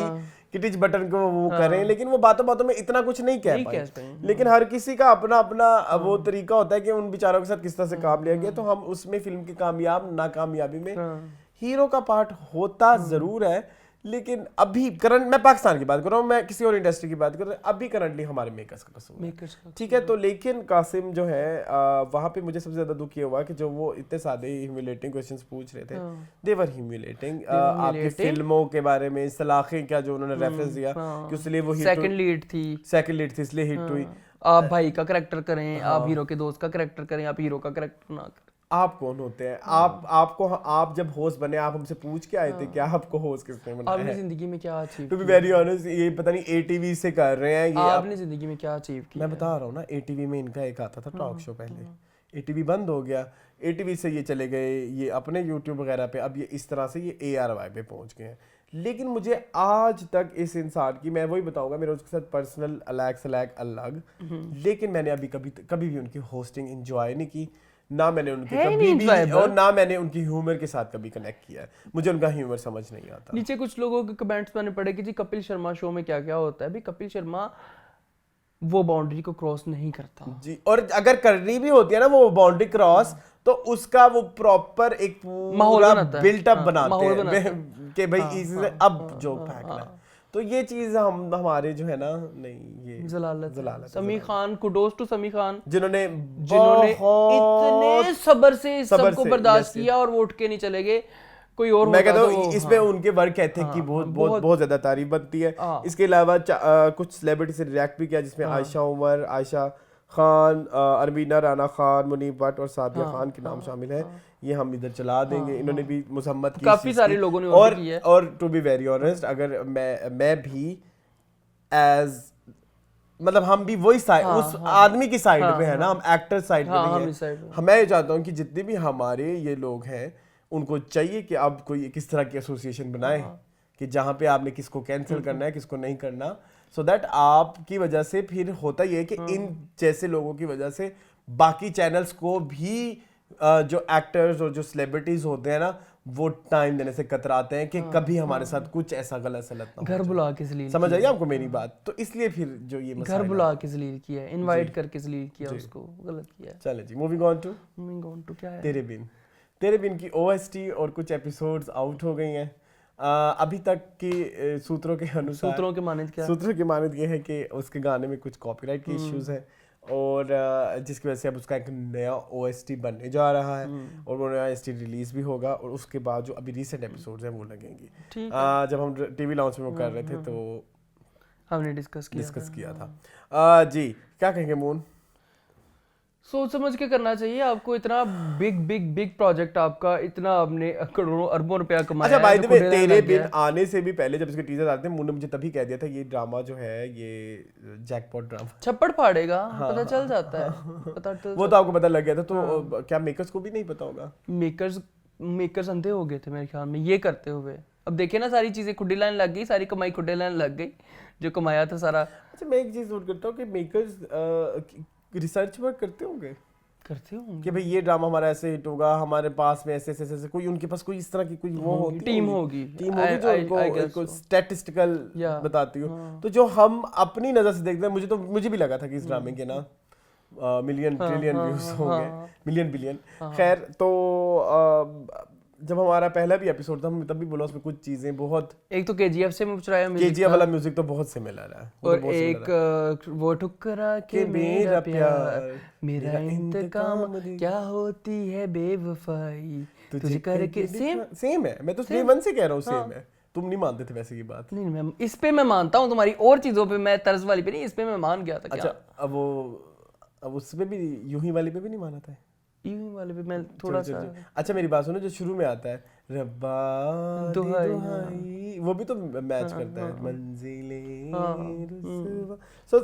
कि टिच बटन को वो करें, लेकिन वो बातों बातों में इतना कुछ नहीं कह पाए। लेकिन हर किसी का अपना अपना वो तरीका होता है कि उन बेचारों के साथ किस तरह से काम लिया गया, तो हम उसमें फिल्म की कामयाब नाकामयाबी में हीरो का पार्ट होता जरूर है, लेकिन अभी करंट, मैं पाकिस्तान की बात कर रहा हूँ, मैं किसी और इंडस्ट्री की बात कर रहा हूँ, अभी करंटली हमारे मेकर्स का कसूर है, ठीक है। तो लेकिन कासिम जो है वहाँ पे मुझे सबसे ज्यादा दुख ये हुआ कि जो वो इतने सादे ह्यूमिलेटिंग क्वेश्चंस पूछ रहे थे, दे वर ह्यूमिलेटिंग। आपकी फिल्मों के बारे में सलाखें क्या जो उन्होंने रेफरेंस दिया कि उसलिए वो सेकंड लीड थी इसलिए हिट हुई। आप भाई का कैरेक्टर करें, आप हीरो के दोस्त का कैरेक्टर करें, आप हीरो का कैरेक्टर ना करें। आप कौन होते हैं? आप जब होस्ट बने, आप हमसे पूछ के आए थे क्या आपको होस्ट किसने बनाया है? आपने जिंदगी में क्या अचीव किया? टू बी वेरी ऑनेस्ट, ये पता नहीं एटीवी से कर रहे हैं ये। आपने जिंदगी में क्या अचीव किया? मैं बता रहा हूँ ना, एटीवी में इनका एक आता था टॉक शो, पहले एटीवी बंद हो गया, एटीवी से ये चले गए ये अपने यूट्यूब वगैरह पे, अब ये इस तरह से ये ARY पे पहुंच गए हैं। लेकिन मुझे आज तक इस इंसान की, मैं वही बताऊंगा, मेरा उसके साथ पर्सनल अलग, लेकिन मैंने अभी कभी भी उनकी होस्टिंग एंजॉय नहीं की, ना मैंने उनके कभी भी, और ना मैंने उनकी ह्यूमर के साथ कभी कनेक्ट किया है। मुझे उनका ह्यूमर समझ नहीं आता। नीचे कुछ लोगों के कमेंट्स मैंने पढ़े कि जी कपिल शर्मा शो में क्या क्या होता है। भी कपिल शर्मा वो बाउंड्री को क्रॉस नहीं करता जी, और अगर करनी भी होती है ना वो बाउंड्री क्रॉस, तो उसका वो प्रॉपर एक पूरा बिल्टअप बनाते हैं कि भाई इससे अब जोक फेंकना है। तो ये चीज हमारे जो है ना, नहीं ये जलालत। समी खान, कुडोस टू समी खान, जिन्होंने इतने सब्र से सबको बर्दाश्त किया और वो उठ के नहीं चले गए। कोई और मैं कहता हूँ इसमें उनके वर्क एथिक की बहुत ज्यादा तारीफ बनती है। इसके अलावा कुछ सेलिब्रिटी से रिएक्ट भी किया, जिसमें आयशा उमर, आयशा खान, अरमीना राना खान, मुनीब भट्ट और सादिया खान के नाम शामिल है। ये हम इधर चला देंगे। इन्होंने भी मुसम्मत की, काफी सारे लोगों ने और टू बी वेरी ऑनेस्ट, अगर मैं भी एज मतलब हम भी वही साइड, उस आदमी की साइड पे है ना, हम एक्टर साइड पे नहीं है। मैं ये चाहता हूँ कि जितने भी हमारे ये लोग हैं उनको चाहिए कि अब कोई किस तरह की एसोसिएशन बनाए कि जहाँ पे आपने किसको कैंसिल करना है, किसको नहीं करना, सो दैट आपकी वजह से फिर होता ये है कि इन जैसे लोगों की वजह से बाकी चैनल्स को भी जो एक्टर्स और जो सेलिब्रिटीज होते हैं ना वो टाइम देने से कतराते हैं कि कभी हमारे साथ कुछ ऐसा गलत सलत ना हो घर जाए। बुला के जलील समझ आई आपको मेरी बात? तो इसलिए फिर जो ये घर मसाइल बुला के जलील किया, इनवाइट करके जलील किया उसको, गलत किया। चले जी, moving on to moving on to क्या है? तेरे बिन की OST और कुछ एपिसोड्स आउट हो गई हैं। अभी तक की सूत्रों के अनुसार, सूत्रों के मानिंद क्या? सूत्रों की मानिंद ये है कि उसके गाने में कुछ कॉपीराइट के इश्यूज हैं और जिसकी वजह से अब उसका एक नया OST बनने जा रहा है और वो नया OST रिलीज भी होगा और उसके बाद जो अभी रिसेंट एपिसोड्स हैं वो लगेंगी। जब हम टीवी लॉन्च में वो कर रहे थे तो हमने डिस्कस किया था। जी क्या कहेंगे मून? सोच समझ के करना चाहिए आपको। इतना बिग प्रोजेक्ट आपका, इतना आपने करोड़ों अरबों रुपया कमाया। अच्छा बाय द वे, तेरे बिन आने से भी पहले जब इसके टीजर आते थे मून ने मुझे तभी कह दिया था ये ड्रामा जो है ये जैकपॉट ड्रामा छप्पड़ फाड़ेगा। पता चल जाता है, पता तो वो तो आपको पता लग गया था। तो क्या मेकर्स को भी नहीं पता होगा? मेकर्स अंधे हो गए थे मेरे ख्याल में ये करते हुए। अब देखिए ना, सारी चीजें खुडी लाइन लग गई, सारी कमाई खुडी लाइन लग गई, जो कमाया था सारा। अच्छा मैं एक चीज नोट करता हूँ कि मेकर्स रिसर्च वर्क करते होंगे कि भाई ये ड्रामा हमारा ऐसे हिट होगा, हमारे पास में ऐसे कोई उनके पास कोई इस तरह की कोई वो होती टीम होगी जो उनको स्टैटिस्टिकल बताती हो। तो जो हम अपनी नजर से देखते हैं, मुझे भी लगा था कि इस ड्रामे के ना मिलियन ट्रिलियन व्यूज होंगे, मिलियन बिलियन। खैर तो जब हमारा पहला भी एपिसोड था हम तब भी बोला उसमें कुछ चीजें बहुत, एक तो KGF से चुराया म्यूजिक, KGF वाला म्यूजिक तो बहुत सिमिलर है और एक वो ठुकरा के मेरा प्यार मेरा इंतकाम क्या होती है बेवफाई तुझे करके। सेम है। मैं तो डे वन से कह रहा हूँ सेम है। तुम नहीं मानते थे वैसे की बात? नहीं मैं इस पे मैं मानता हूँ, तुम्हारी और चीजों पे मैं तर्ज वाली पे नहीं, इस पे मैं मान गया था। अच्छा अब उस पे भी यूं ही वाली पे भी नहीं माना था? यूं वाले पे मैं थोड़ा सा। अच्छा मेरी बात सुनो, जो शुरू में आता है रब्बा दुहाई, वो भी तो मैच करता है मंजिलें रुसवा।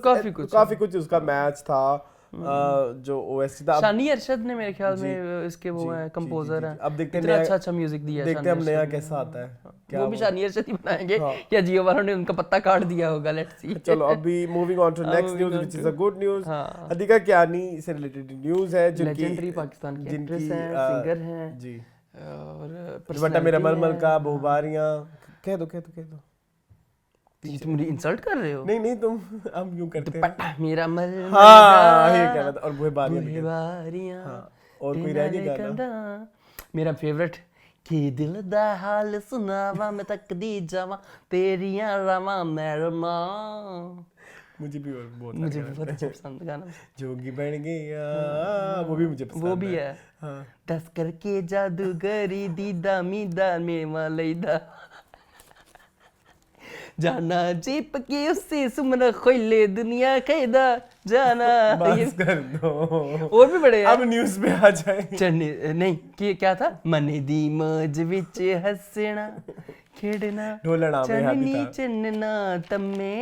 काफी कुछ उसका मैच था। जो OST था शानी अरशद ने मेरे ख्याल में इसके वो है कंपोजर है। अब देखते हैं अच्छा म्यूजिक दिया है, देखते हैं हम नया कैसा आता है। वो भी शानी अरशद ही बनाएंगे या जियो वालों ने उनका पत्ता काट दिया होगा, लेट्स सी। चलो अभी moving on to next news which is a good news. Hadiqa Kiani से रिलेटेड न्यूज़ है, जिनकी लेजेंडरी पाकिस्तान की एक्ट्रेस हैं, सिंगर हैं जी, और दुपट्टा मेरा मलमल का, बहुबारियां, कह दो तुम मुझे इंसल्ट कर रहे हो। नहीं तुम हम यूं करते हैं दुपट्टा मेरा मलमल, हाँ ये कहना था। और बहुबारियां और कोई रह गई गाना मेरा फेवरेट कि दिल दा हाल सुनावा मैं तकदी जावा तेरियां रावा मैरमा। मुझे भी बहुत अच्छा पसंद गाना। जोगी बन गया वो भी मुझे पसंद है। वो भी है। दस करके जादूगरी दीदा मीदा मेवा लईदा जाना जीप के उससे सुमन खोले दुनिया कैदा जाना। बस कर दो, और भी बड़े अब न्यूज़ पे आ जाए। चन्ने नहीं कि क्या था, मने दी मौज विच हसना खेड़ना चन्नी चन्ना तम्मे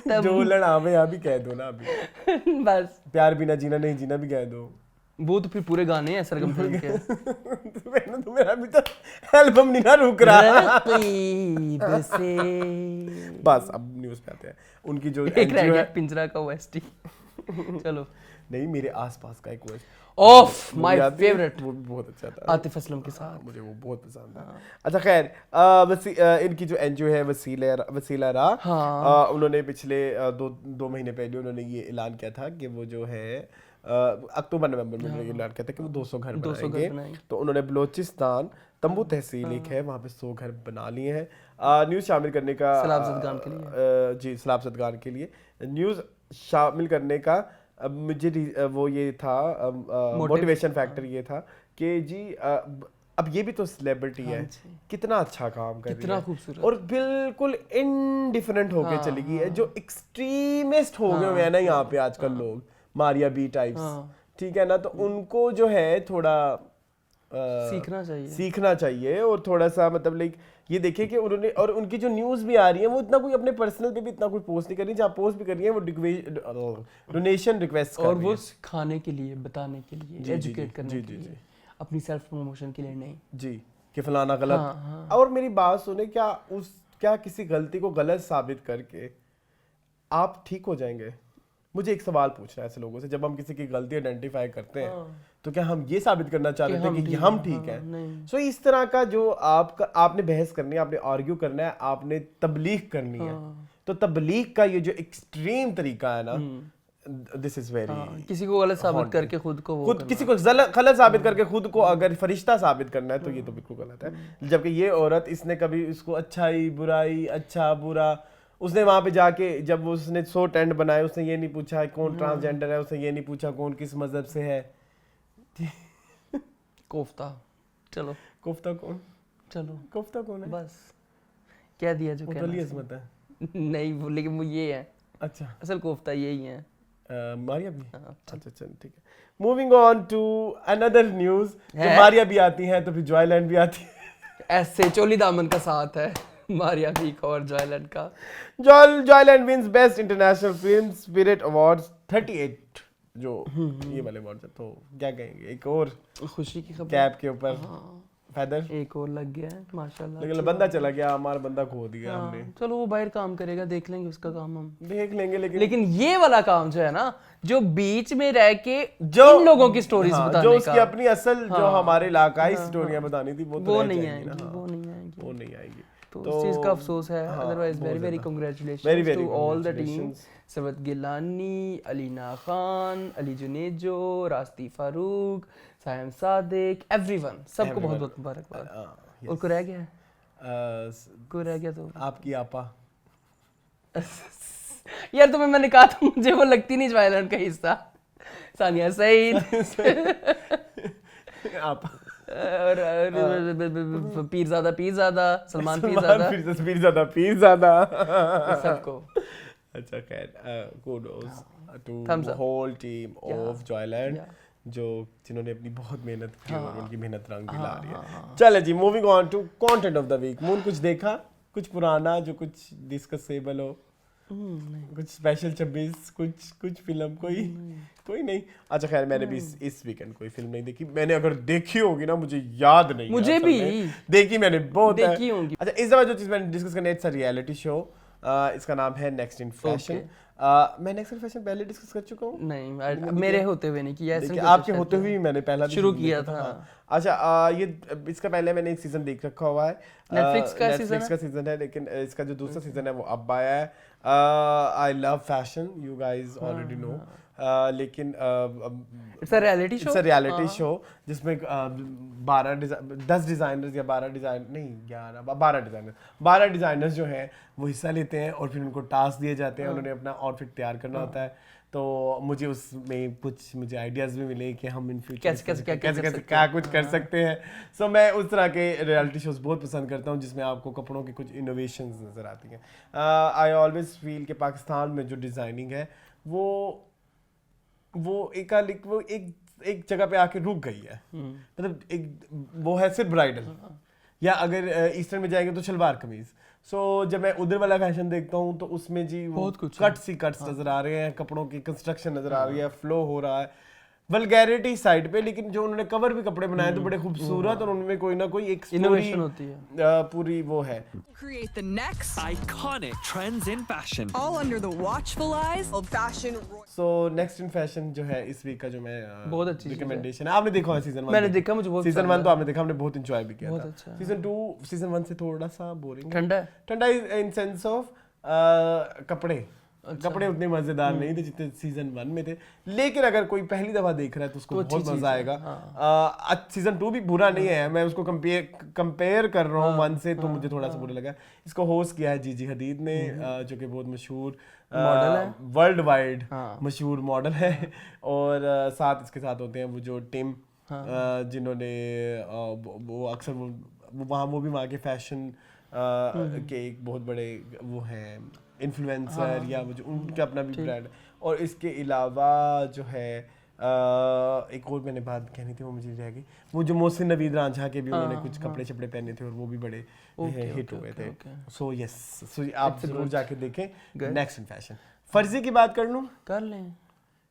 तम ढोलन आवे अभी कह दो ना अभी बस प्यार बिना जीना नहीं जीना भी कह दो। वो तो फिर पूरे गाने हैं सरगम फिल्म के। तो मेरा अभी तो एल्बम नहीं ना रुक रहा। बस अब न्यूज़ पे आते हैं। उनकी जो एक रह गया पिंजरा का OST। चलो नहीं, मेरे आसपास का एक ऑफ माय फेवरेट, वो भी बहुत अच्छा था आतिफ असलम के साथ, मुझे वो बहुत पसंद था। अच्छा खैर इनकी जो NGO है वसीला रा, उन्होंने पिछले दो महीने पहले उन्होंने ये ऐलान किया था कि वो जो है अक्टूबर नवंबर में उन्होंने ऐलान किया था कि वो 200 घर बनाएंगे। तो उन्होंने बलोचिस्तान तंबू तहसील एक है वहाँ पे 100 घर बना लिए हैं। न्यूज़ शामिल करने का सलाब सदगान के लिए न्यूज़ शामिल करने का मुझे वो ये था मोटिवेशन फैक्टर ये था कि जी अब ये भी तो सेलिब्रिटी है, कितना अच्छा काम कर रही है, खूबसूरत और बिल्कुल इनडिफरेंट होके चली गई है। जो एक्सट्रीमिस्ट हो गए हैं ना यहाँ पे आजकल लोग, मारिया बी टाइप्स, ठीक है ना, तो उनको जो है थोड़ा सीखना चाहिए और थोड़ा सा मतलब लाइक ये देखिए कि उन्होंने, और उनकी जो न्यूज़ भी आ रही है वो इतना कोई अपने पर्सनल पे भी इतना कोई पोस्ट नहीं कर रही, जहाँ पोस्ट भी कर रही है वो डोनेशन रिक्वेस्ट कर रही है, और वो खाने के लिए, बताने के लिए, एजुकेट करने के लिए, अपनी सेल्फ प्रमोशन के लिए नहीं जी कि फलाना गलत। और मेरी बात सुने, क्या किसी गलती को गलत साबित करके आप ठीक हो जाएंगे? मुझे एक सवाल पूछना है ऐसे लोगों से, जब हम किसी की गलती आइडेंटिफाई करते हैं तो क्या हम ये साबित करना चाहते थे कि हम ठीक हैं? सो इस तरह का जो आपने बहस करनी है, आपने आर्ग्यू करना है, आपने तबलीग करनी है, तो तबलीग का ये जो एक्सट्रीम तरीका है ना, दिस इज वेरी, किसी को गलत साबित करके खुद को किसी को गलत साबित करके खुद को अगर फरिश्ता साबित करना है तो ये तो बिल्कुल गलत है। जबकि ये औरत, इसने कभी इसको अच्छाई बुराई, अच्छा बुरा, उसने वहां पे जाके जब उसने 100 टेंट बनाए, उसने ये नहीं पूछा कौन ट्रांसजेंडर है, उसने ये नहीं पूछा कौन किस मजहब से है। कोफ्ता, चलो कोफ्ता कौन? चलो कोफ्ता कौन है? बस कह दिया जो कहना वली अजमत है। नहीं वो, लेकिन वो ये है, अच्छा असल कोफ्ता यही है। मारिया भी? अच्छा चल ठीक है। Moving on to another news. जब मारिया भी आती है तो फिर जॉयलैंड भी आती है। ऐसे चोली दामन का साथ है मारिया भी और जॉयलैंड का। Joyland wins best international film spirit awards 38, जो ये वाले अवार्ड है। तो क्या कहेंगे, एक और खुशी की खबर कैप के ऊपर फेदर एक और लग गया है माशाल्लाह। लेकिन बंदा चला गया, हमारा बंदा खो दिया हमने। चलो वो बाहर काम करेगा, देख लेंगे उसका काम हम देख लेंगे। लेकिन ये वाला काम जो है ना, जो बीच में रह के इन लोगों की स्टोरीज बताने जो का, उसकी अपनी असल जो हमारे इलाकाई स्टोरियां बतानी थी, वो नहीं आएंगी, वो नहीं आएंगी। तो उस चीज का अफसोस है। Otherwise very very congratulations to all the team, Sarwat Gilani, Alina Khan, Ali Junejo, Rasti Farooq, Saim Sadiq, everyone, सबको बहुत बहुत मुबारकबाद। और कोई रह गया है? कोई रह गया तो आपकी आपा। यार तुम्हें मैंने कहा था मुझे वो लगती नहीं जॉयलैंड का हिस्सा। सानिया सईद आपा और पीरजादा, सलमान पीरजादा सबको। अच्छा खैर, kudos to whole team of Joyland, जो जिन्होंने अपनी बहुत मेहनत की और उनकी मेहनत रंग भी ला रही है। चले जी, moving on to content of the week. मून कुछ देखा, कुछ पुराना जो कुछ डिस्कसेबल हो? कुछ स्पेशल 26, कुछ फिल्म कोई नहीं? अच्छा खैर, मैंने भी इस वीकेंड कोई फिल्म नहीं देखी। मैंने अगर देखी होगी ना, मुझे याद नहीं, मुझे भी देखी मैंने बहुत देखी होंगी। अच्छा, इस दफा जो चीज मैंने डिस्कस करनी है, इट्स अ रियलिटी शो। इसका नाम है नेक्स्ट इन फैशन। मैं नेक्स्ट इन फैशन पहले डिस्कस कर चुका हूँ। नहीं, मेरे होते हुए नहीं किया, आपके होते हुए मैंने पहला शुरू किया था। अच्छा, ये इसका पहले मैंने एक सीजन देख रखा हुआ है, नेटफ्लिक्स का सीजन है, लेकिन इसका जो दूसरा सीजन है वो अब आया है। I love fashion, you guys already know, लेकिन इट्स अ रियलिटी शो जिसमें 10 डिजाइनर्स या 12 डिजाइनर्स जो हैं वो हिस्सा लेते हैं और फिर उनको टास्क दिए जाते हैं, उन्होंने अपना आउटफिट तैयार करना होता है। तो मुझे उसमें कुछ आइडियाज भी मिले कि हम इन फ्यूचर कैसे क्या कुछ कर सकते हैं। सो मैं उस तरह के रियलिटी शोज बहुत पसंद करता हूँ जिसमें आपको कपड़ों की कुछ इनोवेशंस नज़र आती हैं। आई ऑलवेज फील कि पाकिस्तान में जो डिज़ाइनिंग है वो एक जगह पे आके रुक गई है। मतलब एक वो है सिर्फ ब्राइडल, या अगर ईस्टर्न में जाएंगे तो शलवार कमीज। सो जब मैं उधर वाला फैशन देखता हूँ तो उसमें जी बहुत कुछ कट्स नजर आ रहे हैं, कपड़ों की कंस्ट्रक्शन नजर आ रही है, फ्लो हो रहा है, वल्गैरिटी साइड पे, लेकिन जो उन्होंने कवर भी कपड़े बनाए तो बड़े खूबसूरत और उनमें कोई ना कोई एक इनोवेशन होती है, पूरी वो है। Create the next iconic trends in fashion, all under the watchful eyes of fashion. So next in fashion जो है इस वीक का जो मैं बहुत अच्छी रिकमेंडेशन है, आपने देखा है सीजन 1? मैंने देखा, मुझे बहुत सीजन 1 तो आपने देखा, हमने बहुत एंजॉय भी किया था। अच्छा। सीजन 1 से थोड़ा सा बोरिंग, ठंडा इन सेंस ऑफ कपड़े उतने मजेदार नहीं थे जितने सीजन 1 में थे, लेकिन अगर कोई पहली दफा देख रहा है तो उसको बहुत मजा आएगा। सीजन 2 भी बुरा नहीं है, मैं उसको कंपेयर कर रहा हूँ 1 से, तो मुझे थोड़ा सा बुरा लगा। इसको होस्ट किया है जीजी हदीद ने, जो कि बहुत मशहूर मॉडल है, वर्ल्ड वाइड मशहूर मॉडल है, और साथ इसके साथ होते हैं वो जो टीम, जिन्होंने वो अक्सर वो भी वहाँ के फैशन के एक बहुत बड़े वो हैं इन्फ्लुएंसर, या वो जो उनका अपना भी ब्रांड। और इसके अलावा जो है एक और मैंने बात कहनी थी, वो मुझे रह गई, वो जो मोहसिन नवीद रांझा के भी उन्होंने कुछ कपड़े छपड़े पहने थे और वो भी बड़े हिट हुए थे। सो यस, आप जरूर जाके देखें नेक्स्ट इन फैशन। फर्जी की बात कर लूं? कर लें।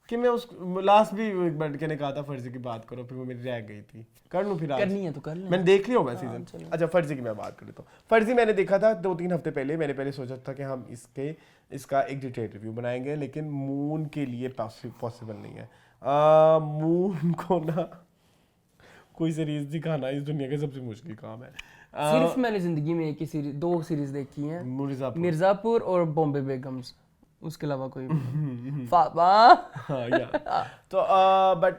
कि मैं उस लास्ट भी एक बैठ के ने कहा था फर्जी की बात करो, फिर वो मेरी रह गई थी। कर लूं फिर आज? करनी है तो कर ले। मैंने देख लिया होगा सीजन। अच्छा फर्जी की मैं बात कर लेता हूँ। फर्जी मैंने देखा था 2-3 हफ्ते पहले। मैंने पहले सोचा था कि हम इसका एक डिटेल रिव्यू बनाएंगे, लेकिन मून के लिए पॉसिबल नहीं है। मून को ना कोई सीरीज दिखाना इस दुनिया का सबसे मुश्किल काम है। सिर्फ मैंने जिंदगी में एक ही सीरीज, 2 सीरीज देखी हैं, मिर्जापुर और बॉम्बे बेगम्स, उसके अलावा कोई हाँ या तो बट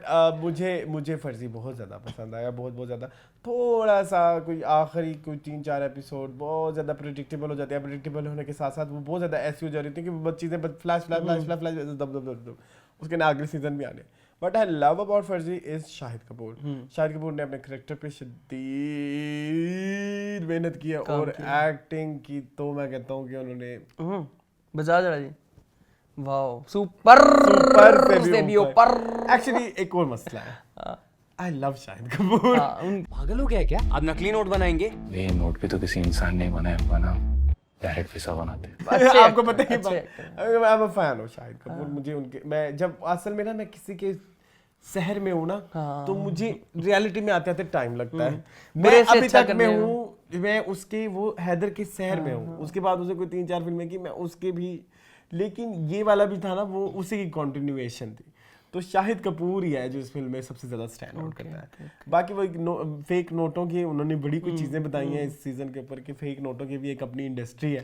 मुझे फर्जी बहुत ज़्यादा पसंद आया, बहुत ज़्यादा। थोड़ा सा कोई आखिरी कोई 3-4 एपिसोड बहुत ज़्यादा प्रेडिक्टेबल हो जाते हैं। प्रेडिक्टेबल होने के साथ साथ वो बहुत ज़्यादा ऐसी हो जा रही थी कि चीज़ें फ्लैश दब उसके ना अगले सीजन भी आने। बट आई लव अबाउट फर्जी इज शाहिद कपूर। शाहिद कपूर ने अपने करैक्टर पे शदीद मेहनत की है और एक्टिंग की तो मैं कहता हूँ कि उन्होंने बजाज राजी, वाओ, सुपर से भी ऊपर। एक्चुअली एक और मसला है, आई लव शाहिद कपूर। पागल हो गया क्या? अब नकली नोट बनाएंगे? ये नोट भी तो किसी इंसान ने बनाया हुआ ना, डायरेक्ट पैसा बनाते हैं। आपको पता है आई am a fan of Shahid Kapoor. मुझे उनके मैं जब असल में ना मैं किसी के शहर में हूँ ना तो मुझे रियलिटी में आते आते टाइम लगता है। मैं अभी तक में हूँ, मैं उसके वो हैदर के शहर में हूँ। उसके बाद उसे कोई 3-4 फिल्में की मैं उसके भी, लेकिन ये वाला भी था ना वो उसी की कंटिन्यूएशन थी। तो शाहिद कपूर ही है जो इस फिल्म में सबसे ज्यादा स्टैंड आउट करता है। बाकी वो फेक नोटों की उन्होंने बड़ी कुछ चीजें बताई हैं इस सीजन के ऊपर कि फेक नोटों की भी एक अपनी इंडस्ट्री है,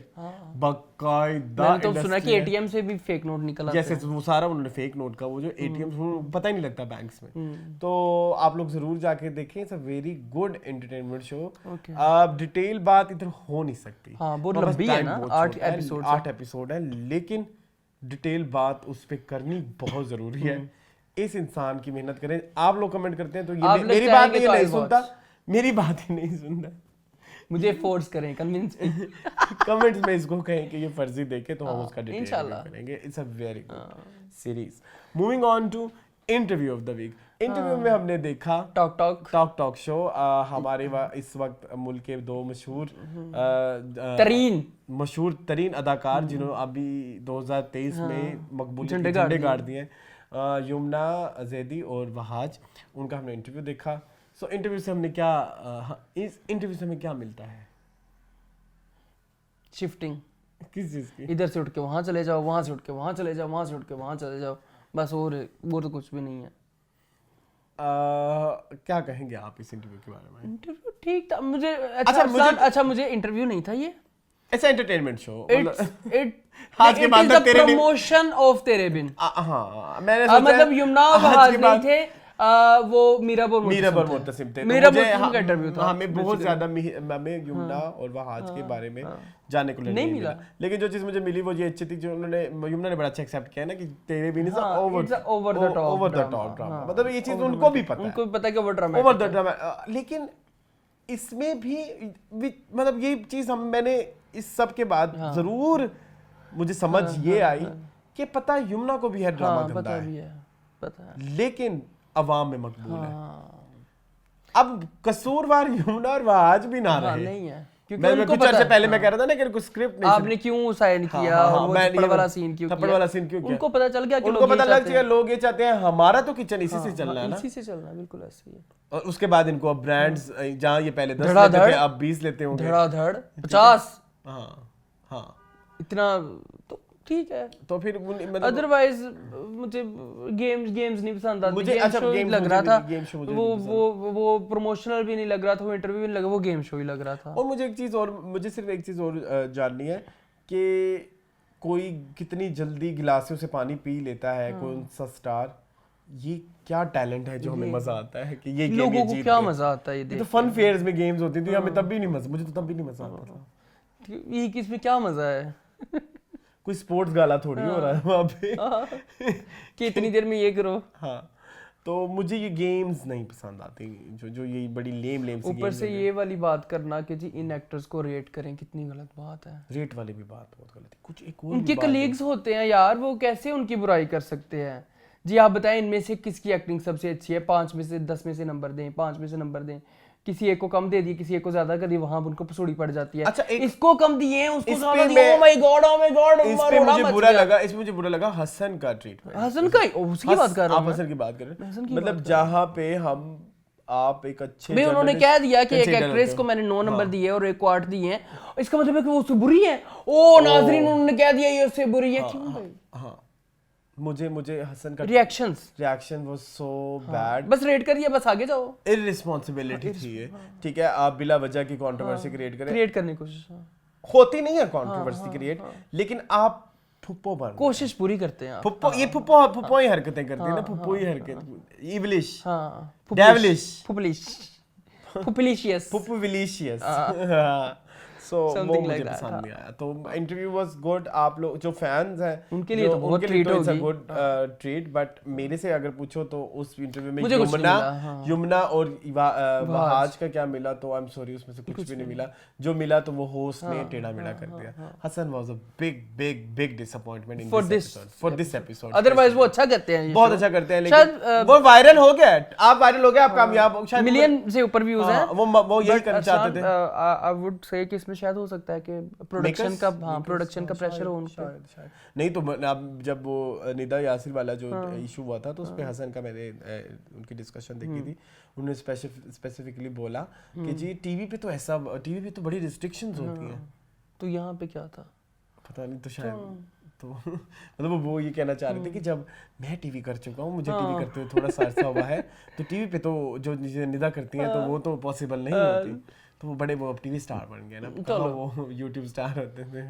बाकायदा। मैंने तो सुना कि एटीएम से भी फेक नोट निकल आते हैं। जैसे वो सारा उन्होंने फेक नोट का वो जो एटीएम पता ही नहीं लगता बैंक्स में। तो आप लोग जरूर जाके देखें, it's a very good entertainment show. अब डिटेल बात इधर हो नहीं सकती, बहुत लंबी है ना, 8 एपिसोड है, लेकिन डिटेल बात उस पे करनी बहुत जरूरी है। इस इंसान की मेहनत करें। आप लोग कमेंट करते हैं तो ये मेरी बात ये नहीं सुनता, मेरी बात ही नहीं सुनता। मुझे फोर्स करें, कन्विंस कमेंट्स में इसको कहें कि ये फर्जी देखे तो हम उसका डिटेल करेंगे। It's a very good series. Moving on to interview of the week. Interview में हमने देखा टॉक शो। हमारे इस वक्त मुल्क के 2 मशहूर तरीन अदाकार जिन्होंने अभी 2023 में मकबूल झंडे गाड़ दिए, यमुना जैदी और वहाज, उनका हमने इंटरव्यू देखा। सो इंटरव्यू से हमने क्या इस इंटरव्यू से हमें क्या मिलता है? शिफ्टिंग किस चीज की? इधर से उठ के वहां चले जाओ, वहां से उठ के वहां चले जाओ, वहां से उठ के वहां चले जाओ, बस। और वो तो कुछ भी नहीं है। क्या कहेंगे आप इस इंटरव्यू के बारे में? इंटरव्यू ठीक था मुझे। मुझे इंटरव्यू नहीं था ये, ऐसा एंटरटेनमेंट शो। आज के बाद तक तेरे प्रमोशन ऑफ तेरे बिन। हाँ मैंने सोचा मतलब यमुना वहाज नहीं थे, वो मीरापुर मुतसिम थे। का इंटरव्यू था। हमें बहुत ज्यादा हमें यमुना और वहाज के बारे में जानने को नहीं मिला, लेकिन जो चीज मुझे मिली वो ये अच्छी थी जो उन्होंने यमुना ने बड़ा अच्छा एक्सेप्ट किया ना कि तेरे बिन ओवर द टॉप ड्रामा। मतलब ये चीज उनको भी पता है, उनको पता है कि ओवर द ड्रामा। लेकिन इसमें भी मतलब ये चीज मैंने इस सब के बाद जरूर मुझे समझ ये आई कि पता है यमुना को भी है ड्रामा गंदा है, लेकिन अवाम में मकबूल है। अब कसूरवार यमुना और वहाज भी ना रहे नहीं है, क्योंकि उनको पता है। पहले मैं कह रहा था ना कि स्क्रिप्ट नहीं, आपने क्यों साइन किया, थप्पड़ वाला सीन क्यों किया, उनको पता चल गया कि उनको पता लग गया लोग ये चाहते हैं हमारा तो किचन इसी से चलना है ना, इसी से चलना, बिल्कुल ऐसे ही है। और उसके बाद इनको अब ब्रांड्स जहां ये पहले 10 लेते थे अब 20 लेते होंगे, धड़ाधड़ 50। हाँ इतना तो ठीक है। तो फिर अदरवाइज मुझे गेम्स नहीं पसंद आते। मुझे अच्छा गेम लग रहा था, वो प्रमोशनल भी नहीं लग रहा था, वो इंटरव्यू भी नहीं लगा, वो गेम शो ही लग रहा था। और मुझे सिर्फ एक चीज और जाननी है कि कोई कितनी जल्दी गिलासियों से पानी पी लेता है कौन सा स्टार, ये क्या टैलेंट है जो हमें मजा आता है कि ये लोगों को क्या मजा आता है। ये तो फन फेयर्स में गेम्स होती थी, हमें तब भी नहीं मजा, मुझे तो तब भी नहीं मजा आता था। ये किसमें क्या मजा है? कोई स्पोर्ट्स गाला थोड़ी हो रहा है वहाँ पे कि इतनी देर में ये करो। हाँ, तो मुझे ये गेम्स नहीं पसंद आती जो ये बड़ी लेम सी ऊपर से ये वाली बात करना कि जी इन एक्टर्स को रेट करें, कितनी गलत बात है। रेट वाली भी बात बहुत गलत है। कुछ एक और उनके कलीग्स होते हैं यार, वो कैसे उनकी बुराई कर सकते हैं? जी आप बताएं इनमें से किसकी एक्टिंग सबसे अच्छी है, 5 में से 10 में से नंबर दें, 5 में से नंबर दें। किसी एक को कम दे दिए, किसी एक को ज्यादा कर दिए, वहां उनको पसूड़ी पड़ जाती है। अच्छा, इसको कम दिए, उसको इस ज्यादा पे दिए, ओ माय गॉड इस पे मुझे बुरा लगा, इसमें मुझे बुरा लगा हसन का ट्रीटमेंट। हसन का उसकी बात कर रहा आप हूं हसन की बात कर रहे हैं, हसन की मतलब जहाँ पे आप एक अच्छे भाई उन्होंने journalist कह दिया कि एक consider एक्ट्रेस करते को हो। मैंने 9 नंबर दिए और एक को 8 दिए हैं, इसका मतलब है कि वो उससे बुरी है। ओ नाजरीन, उन्होंने कह दिया ये उससे बुरी है, क्यों भाई? हाँ, मुझे हसन का reactions reaction was so bad, बस रेड करिए, बस आगे जाओ। इररिस्पांसिबिलिटी थी ये, ठीक है। आप बिला वजह की कंट्रोवर्सी क्रिएट करें, क्रिएट करने की कोशिश, होती नहीं है कंट्रोवर्सी क्रिएट, लेकिन आप फुप्पो बन कोशिश पूरी करते हैं आप। फुप्पो, ये फुप्पो ही हरकतें करती है ना, फुप्पो ही हरकत, इवलिश, हाँ, डेविलिश, पुपलिशियस। पुपविलिशियस। सो वो Something मुझे like that, पसंद नहीं आया। तो इंटरव्यू वाज गुड। आप लोग जो फैंस हैं उनके लिए तो बहुत treat होगी। गुड ट्रीट, बट मेरे से अगर पूछो तो उस इंटरव्यू में मुझे कुछ नहीं मिला, हाँ। युमना और वहाज का क्या मिला, तो आई एम सॉरी उसमें से कुछ भी नहीं मिला। जो मिला तो वो होस्ट ने टेढ़ा मेढ़ा कर दिया। Hasan was a big disappointment in for this episode. Otherwise वो अच्छा करते हैं, ये बहुत show। अच्छा करते हैं, शायद, लेकिन वो वायरल हो गया, आप वायरल हो गए, आप कामयाब हो, शायद मिलियन से ऊपर व्यूज हैं। वो यही करना चाहते थे। आई वुड से कि इसमें शायद हो सकता है कि प्रोडक्शन का, हाँ, प्रोडक्शन का प्रेशर हो उन पे। शायद नहीं तो अब जब वो निदा यासिर वाला जो इशू हुआ था, तो उस पे हसन का मैंने उनकी डिस्कशन देखी थी। उन्होंने स्पेसिफिकली बोला कि जी टीवी पे तो बड़ी रिस्ट्रिक्शंस होती हैं, तो यहाँ पे क्या था पता नहीं, तो शायद तो मतलब वो ये कहना चाह रहे थे कि जब मैं टीवी कर चुका हूँ, मुझे टीवी करते हुए थोड़ा सा अर्सा हुआ है, तो टीवी पे तो जो निदा करती हैं तो वो तो पॉसिबल नहीं होती। तो वो बड़े वो अब टीवी स्टार बन गए ना, कहाँ वो यूट्यूब स्टार होते थे।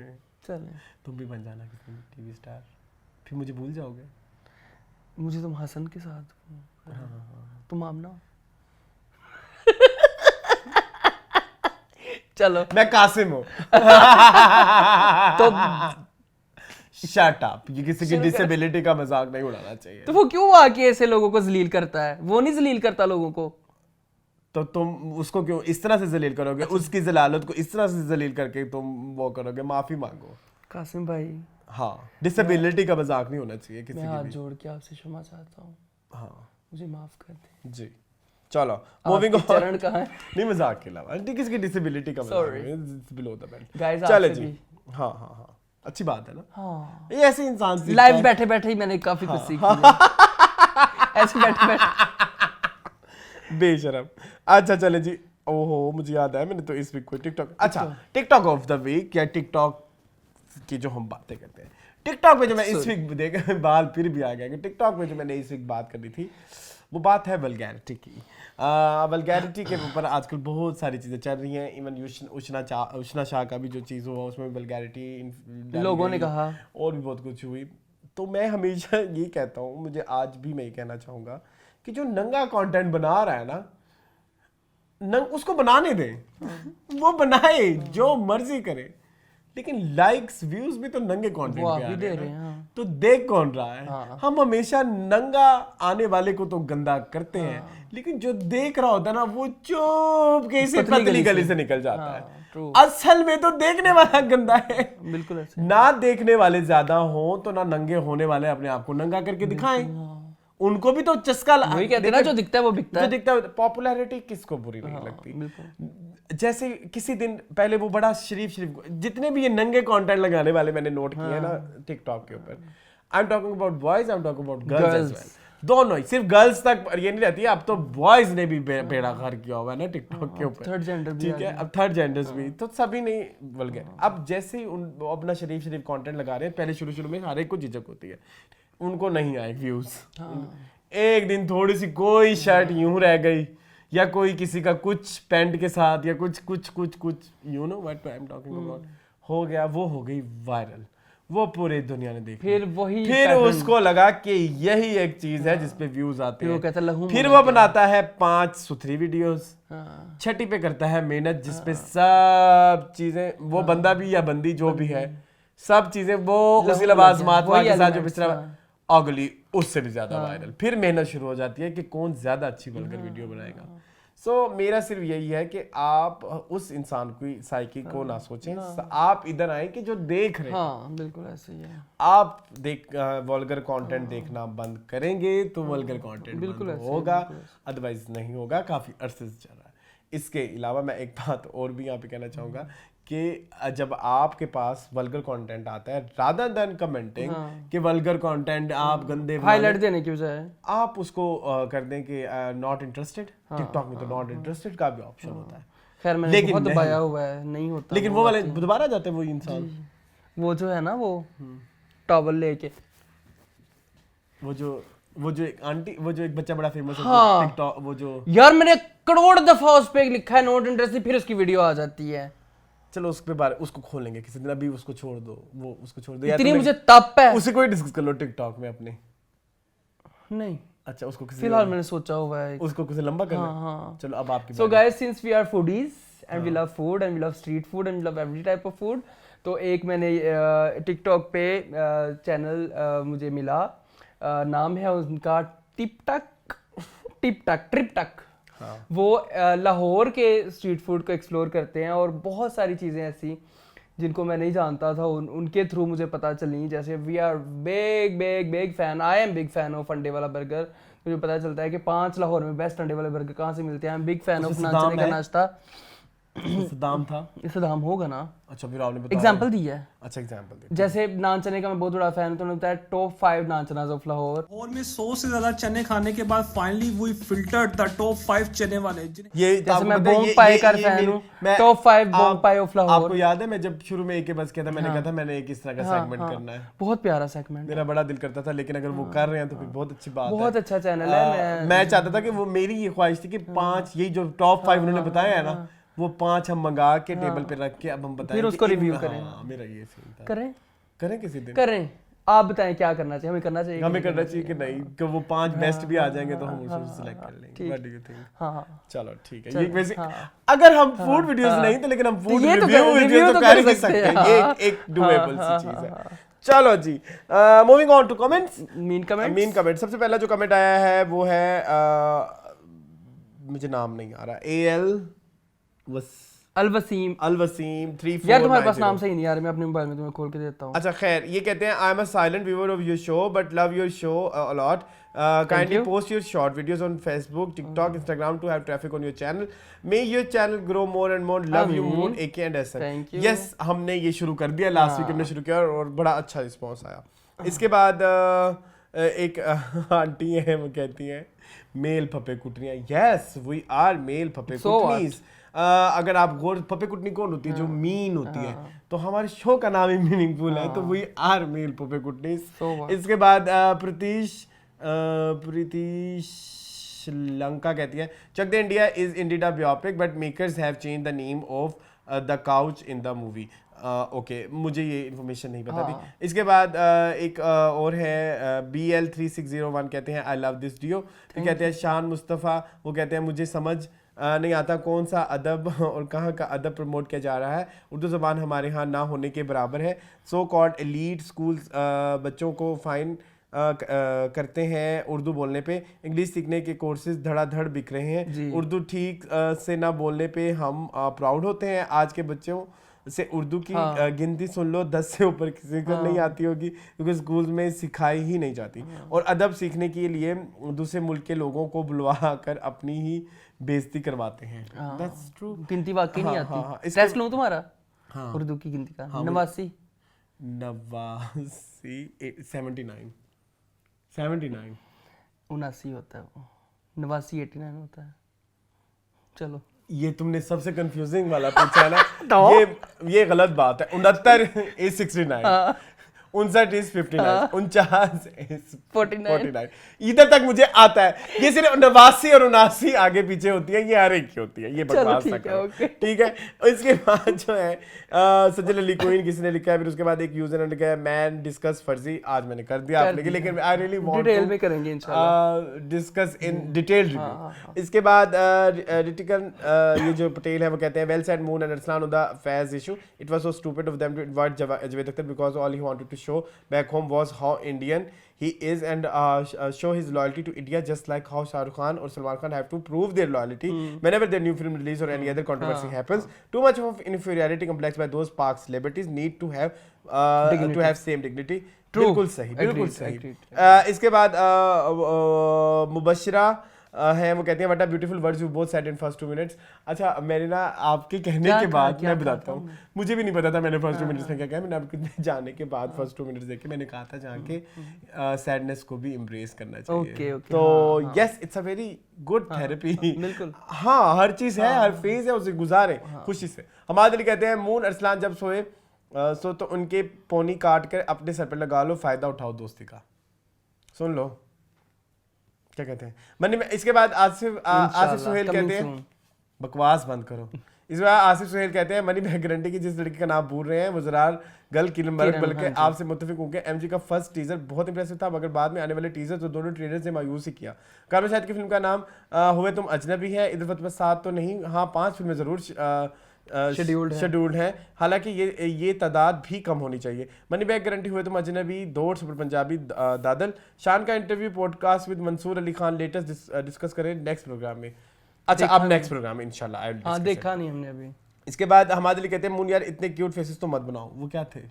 चले, तुम भी बन जाना किसी टीवी स्टार, फिर मुझे भूल जाओगे। मुझे तुम हसन के साथ, तुम आमना। चलो, मैं कासिम हूँ। तो शट अप, ये किसी की डिसेबिलिटी का मजाक नहीं उड़ाना चाहिए। तो वो क्यों आके ऐसे लोगों को जलील करता है? वो नहीं जलील करता लोगों को, तो तुम उसको क्यों इस तरह से जलील करोगे? उसकी जलालत को इस तरह से जलील करके तुम वो करोगे? माफी मांगो कासिम भाई। हाँ, डिसेबिलिटी का मजाक नहीं होना चाहिए किसी मैं हाथ की भी। जोड़ के आपसे क्षमा चाहता हूँ, हाँ मुझे माफ कर दे। जी, चलो मूविंग ऑन। चरण कहाँ है? नहीं, मजाक के अलावा किसी की डिसेबिलिटी का मजाक Sorry. नहीं, बिलो द बेल्ट। Guys, चले आपसे जी। भी। हाँ, अच्छी बात है ना। हाँ, ये ऐसे इंसान सीखता लाइव है। बैठे बैठे ही मैंने काफी कुछ सीखी है। ऐसे बैठे बैठे। बेशरम। अच्छा चले जी। ओहो, मुझे याद आया, मैंने तो इस वीक को टिकटॉक ऑफ द वीक या टिकटॉक की जो हम बातें करते हैं, टिकटॉक पे जो मैं इस वीक देख बाल फिर भी आ गया कि टिकटॉक पे जो मैंने इस वीक बात करनी थी, वो बात है वल्गैरिटी की। वल्गैरिटी के ऊपर आजकल बहुत सारी चीज़ें चल रही हैं। इवन उष्णा शाह का भी जो चीज़ हुआ उसमें वल्गैरिटी लोगों ने कहा, और भी बहुत कुछ हुई। तो मैं हमेशा ये कहता हूँ, मुझे आज भी मैं ये कहना चाहूँगा कि जो नंगा कंटेंट बना रहा है ना, उसको बनाने दें, वो बनाए, जो मर्जी करे, लेकिन लाइक्स व्यूज भी तो नंगे कंटेंट वो पे आप ही आ दे रहे रहे हैं हैं, ना। हाँ। तो देख कौन रहा है? हाँ। हम हमेशा नंगा आने वाले को तो गंदा करते हैं, लेकिन जो देख रहा होता है ना, वो चुपके से पतली गली से निकल जाता है। true। असल में तो देखने वाला गंदा है। बिल्कुल ऐसे। ना देखने वाले ज्यादा हो तो ना नंगे होने वाले अपने आप को नंगा करके दिखाएं। उनको भी तो चस्का वही कहते हैं ना, जो दिखता है वो बिकता जो है। दिखता है। पॉपुलैरिटी किसको बुरी नहीं लगती? जैसे किसी दिन पहले वो बड़ा शरीफ जितने भी ये नंगे कंटेंट लगाने वाले मैंने नोट किए हैं ना टिकटॉक के ऊपर, I am talking about boys, I am talking about girls as well. दोनों ही, सिर्फ गर्ल्स तक ये नहीं रहती है, अब तो बॉयज ने भी बेड़ा घर किया हुआ है ना टिकटॉक के ऊपर। थर्ड जेंडर भी, ठीक है, अब थर्ड जेंडर्स भी, तो सभी नहीं वल्गर। अब जैसे ही वो अपना शरीफ कंटेंट लगा रहे हैं, पहले शुरू में हर एक को झिझक होती है, उनको नहीं आए व्यूज। एक दिन थोड़ी सी कोई शर्ट यूं रह गई, या कोई किसी का कुछ पैंट के साथ, या कुछ you know what I am talking about, हो गया, वो हो गई वायरल, वो पूरी दुनिया ने देखी। फिर उसको लगा कि यही एक चीज है जिसपे व्यूज आते हैं। वो कहता लहू, फिर वो बनाता है 5 सुथरी वीडियोस, छठी पे करता है मेहनत, जिसपे सब चीजें, वो बंदा भी या बंदी जो भी है, सब चीजें वो उसी लिबास मातवा के साथ जो पिछड़ा अगली उससे भी ज्यादा वायरल। फिर मेहनत शुरू हो जाती है कि कौन ज्यादा अच्छी वल्गर वीडियो बनाएगा। सो मेरा सिर्फ यही है कि आप उस इंसान की साइकी को ना सोचें, आप इधर आए कि जो देख रहे हैं। हाँ, बिल्कुल ऐसे ही है। आप वल्गर कंटेंट देखना बंद करेंगे तो वल्गर कंटेंट बिल्कुल होगा, अदरवाइज नहीं होगा। काफी अरसे से चल रहा है। इसके अलावा मैं एक बात और भी यहाँ पे कहना चाहूँगा कि जब आपके पास वल्गर कंटेंट आता है रादर देन कमेंटिंग कि वल्गर कंटेंट आप गंदे हाईलाइट देने की बजाय आप उसको कर दें कि नॉट इंटरेस्टेड। टिकटॉक में तो नॉट इंटरेस्टेड का भी ऑप्शन होता है, खैर मैंने बहुत दबाया हुआ है, नहीं होता। लेकिन वो वाले दोबारा जाते हैं वो इंसान, वो जो है ना वो टॉवल लेके, वो जो एक आंटी, वो जो एक बच्चा बड़ा फेमस है टिकटॉक, वो जो यार मैंने करोड़ दफा उस पे लिखा है नोट इंटरेस्टेड, फिर उसकी वीडियो आ जाती है। चलो उसके बारे उसको खोलेंगे किसी दिन, अभी उसको छोड़ दो, वो उसको छोड़ दो। इतनी मुझे तप है उसे कोई डिस्कस कर लो टिकटॉक में अपने। नहीं अच्छा उसको किसी फिलहाल मैंने सोचा हुआ है उसको कुछ लंबा करना। चलो अब आपकी So guys, since we are foodies and we love food and we love street food and we love every type of food, तो एक मैंने टिकटॉक पे चैनल मुझे मिला, नाम है उनका ट्रिप टक। वो लाहौर के स्ट्रीट फूड को एक्सप्लोर करते हैं और बहुत सारी चीज़ें ऐसी जिनको मैं नहीं जानता था उनके थ्रू मुझे पता चली। जैसे we are big fan, I am big fan of अंडे वाला बर्गर। मुझे पता चलता है कि 5 लाहौर में बेस्ट अंडे वाले बर्गर कहाँ से मिलते हैं। I am big fan of नाचने का नाश्ता। सदाम था, इससे दाम होगा ना। अच्छा फिर आपने बताया, एग्जांपल दिया है। अच्छा एग्जांपल दिया। जैसे नान चने का मैं बहुत बड़ा फैन हूं, तो उन्होंने बताया टॉप 5 नान चनाज ऑफ लाहौर। और में 100 से ज्यादा चने खाने के बाद finally we filtered the top 5 चने वाले। ये जैसे मैं बोंग पाई का फैन हूं, top 5 Bong pi of Lahore. आपको याद है मैं जब शुरू में एक बस किया था, मैंने कहा था मैंने एक इस तरह का सेगमेंट करना है। बहुत प्यारा सेगमेंट, मेरा बड़ा दिल करता था, लेकिन अगर वो कर रहे हैं तो फिर बहुत अच्छी बात है। बहुत अच्छा चैनल है। मैं चाहता था कि वो, मेरी ये ख्वाहिश थी कि 5 यही जो टॉप 5 उन्होंने बताया है ना, वो 5 हम मंगा के टेबल पे रख के अब हम बताएं, फिर उसको रिव्यू करें। मेरा ये सीन था। करें किसी दिन करें। आप बताएं क्या करना चाहिए, हमें करना चाहिए कि नहीं, कि वो 5 बेस्ट भी आ जाएंगे तो हम उसको सिलेक्ट कर लेंगे। What do you think? हाँ चलो ठीक है। ये वैसे अगर हम फूड वीडियोस नहीं तो लेकिन हम फूड रिव्यू वीडियो तो कर ही सकते हैं। ये एक डुएबल सी चीज है। चलो जी, moving on to comments. Mean comment. सबसे पहला जो कमेंट आया है वो है, मुझे नाम नहीं आ रहा, अलवसीम 3490। यार तुम्हारे पास नाम सही नहीं यार, मैं अपने मोबाइल में तुम्हें खोल के देता हूँ। अच्छा खैर, ये कहते हैं I am a silent viewer of your show but love your show a lot, kindly post your short videos on Facebook, TikTok, Instagram to have traffic on your channel, may your channel grow more and more, love you Moon AK and SN. Yes, हमने ये शुरू कर दिया, लास्ट वीक हमने शुरू किया और बड़ा अच्छा रिस्पांस आया। इसके बाद एक आंटी है, वो कहती हैं मेल फपे कुटनियाँ। यस वी आर मेल फपे कुटनीज। अगर आप गौर, फपे कुटनी कौन होती है? जो मीन होती है। तो हमारे शो का नाम ही मीनिंगफुल है, तो वी आर मेल फपे कुटनीज। इसके बाद प्रीतिश श्रीलंका कहती है Chak De India is indeed a biopic but makers have change the name of the coach in the movie. Okay, मुझे ये इन्फॉर्मेशन नहीं पता थी। इसके बाद एक और है BL3601 कहते हैं आई लव दिस डियो। फिर कहते हैं शान मुस्तफ़ा, वो कहते हैं मुझे समझ नहीं आता कौन सा अदब और कहाँ का अदब प्रमोट किया जा रहा है, उर्दू ज़बान हमारे यहाँ ना होने के बराबर है। सो कॉल्ड एलीट स्कूल्स बच्चों को फाइन करते हैं उर्दू बोलने पे, इंग्लिश सीखने के कोर्सेज धड़ाधड़ बिक रहे हैं, उर्दू ठीक से ना बोलने पे हम प्राउड होते हैं। आज के बच्चों से उर्दू की गिनती सुन लो, 10 से ऊपर किसी को नहीं आती होगी क्योंकि स्कूल में सिखाई ही नहीं जाती। और अदब सीखने के लिए दूसरे मुल्क के लोगों को बुलवा कर अपनी ही बेइज्जती करवाते हैं। That's true। गिनती वाकई नहीं आती। टेस्ट लूं तुम्हारा उर्दू की गिनती का? 89 79 होता है वो, 89 89 होता है। चलो ये तुमने सबसे कंफ्यूजिंग वाला पूछा ना। ये गलत बात है। 69 is 69, 59 is 59, 49 is 49। इधर तक मुझे आता है। ये सिर्फ 89 और 79 आगे पीछे होती है, ये हर एक की होती है। ये बकवास ना करो, ठीक है। और इसके बाद जो है सजल अली कोइन किसी ने लिखा है, फिर उसके बाद एक यूजर ने लिखा है मैन डिस्कस फर्जी। आज मैंने कर दिया आपने, लेकिन आई रियली वांट डिटेल में करेंगे इंशाल्लाह, डिस्कस इन डिटेल रिव्यू। इसके बाद रिटिकन ये जो पटेल है वो कहते हैं well said Moon and Arsalan on the Faiz issue, it was so stupid of them to invite Javed Akhtar because all he wanted to show back home was how Indian he is and show his loyalty to India, just like how Shah Rukh Khan or Salman Khan have to prove their loyalty whenever their new film release or any other controversy happens. Too much of inferiority complex by those Pak celebrities need to have same dignity. बिल्कुल सही, बिल्कुल सही। इसके बाद मुबशरा हैं, वो कहते हैं what are beautiful words you both said in first 2 minutes. अच्छा, मैंने ना आपके कहने के बाद मैं बताता हूँ, मुझे भी नहीं पता था मैंने फर्स्ट 2 मिनट्स में क्या कहा। मैंने आपके जाने के बाद फर्स्ट 2 मिनट्स देखे, मैंने कहा था जहाँ के सैडनेस को भी एम्ब्रेस करना चाहिए। तो yes, it's a very good therapy. बिल्कुल। हाँ, हर चीज है, हर फेज है, उसे गुजारे खुशी से। हमाद अली कहते हैं मून अरसलान जब सोए सो तो उनके पोनी काट कर अपने सर पर लगा लो, फायदा उठाओ दोस्ती का। सुन लो क्या कहते हैं मनी में। इसके बाद आसिफ सुहेल कहते हैं, बकवास बंद करो। इस बार आसिफ सुहेल कहते हैं मनी मैं गारंटी की जिस लड़की का नाम भूल रहे हैं वो जरार गल किलमबर्ग, बल्कि आपसे मुत्तफिक हूं कि एमजी का फर्स्ट टीजर बहुत इंप्रेसिव था, मगर बाद में आने वाले टीजर तो दोनों ट्रेलर से मायूस ही किया। काबिल शाहिद की फिल्म का नाम हुए तुम अजनबी है, इधर फतवा 7 तो नहीं, हाँ 5 फिल्में जरूर शेड्यूल्ड है, हालांकि ये तादाद भी कम होनी चाहिए। मनी बैग गारंटी हुए तुम अजनबी, दौड़, सुपर पंजाबी, दादल। शान का interview podcast with Mansoor Ali Khan latest discuss करें नेक्स्ट प्रोग्राम में। अच्छा, अब नेक्स्ट प्रोग्राम में इंशाल्लाह। हाँ, देखा नहीं हमने अभी। इसके बाद हमाद अली कहते हैं मुन यार इतने क्यूट फेसेस तो मत बनाओ। वो क्या थे?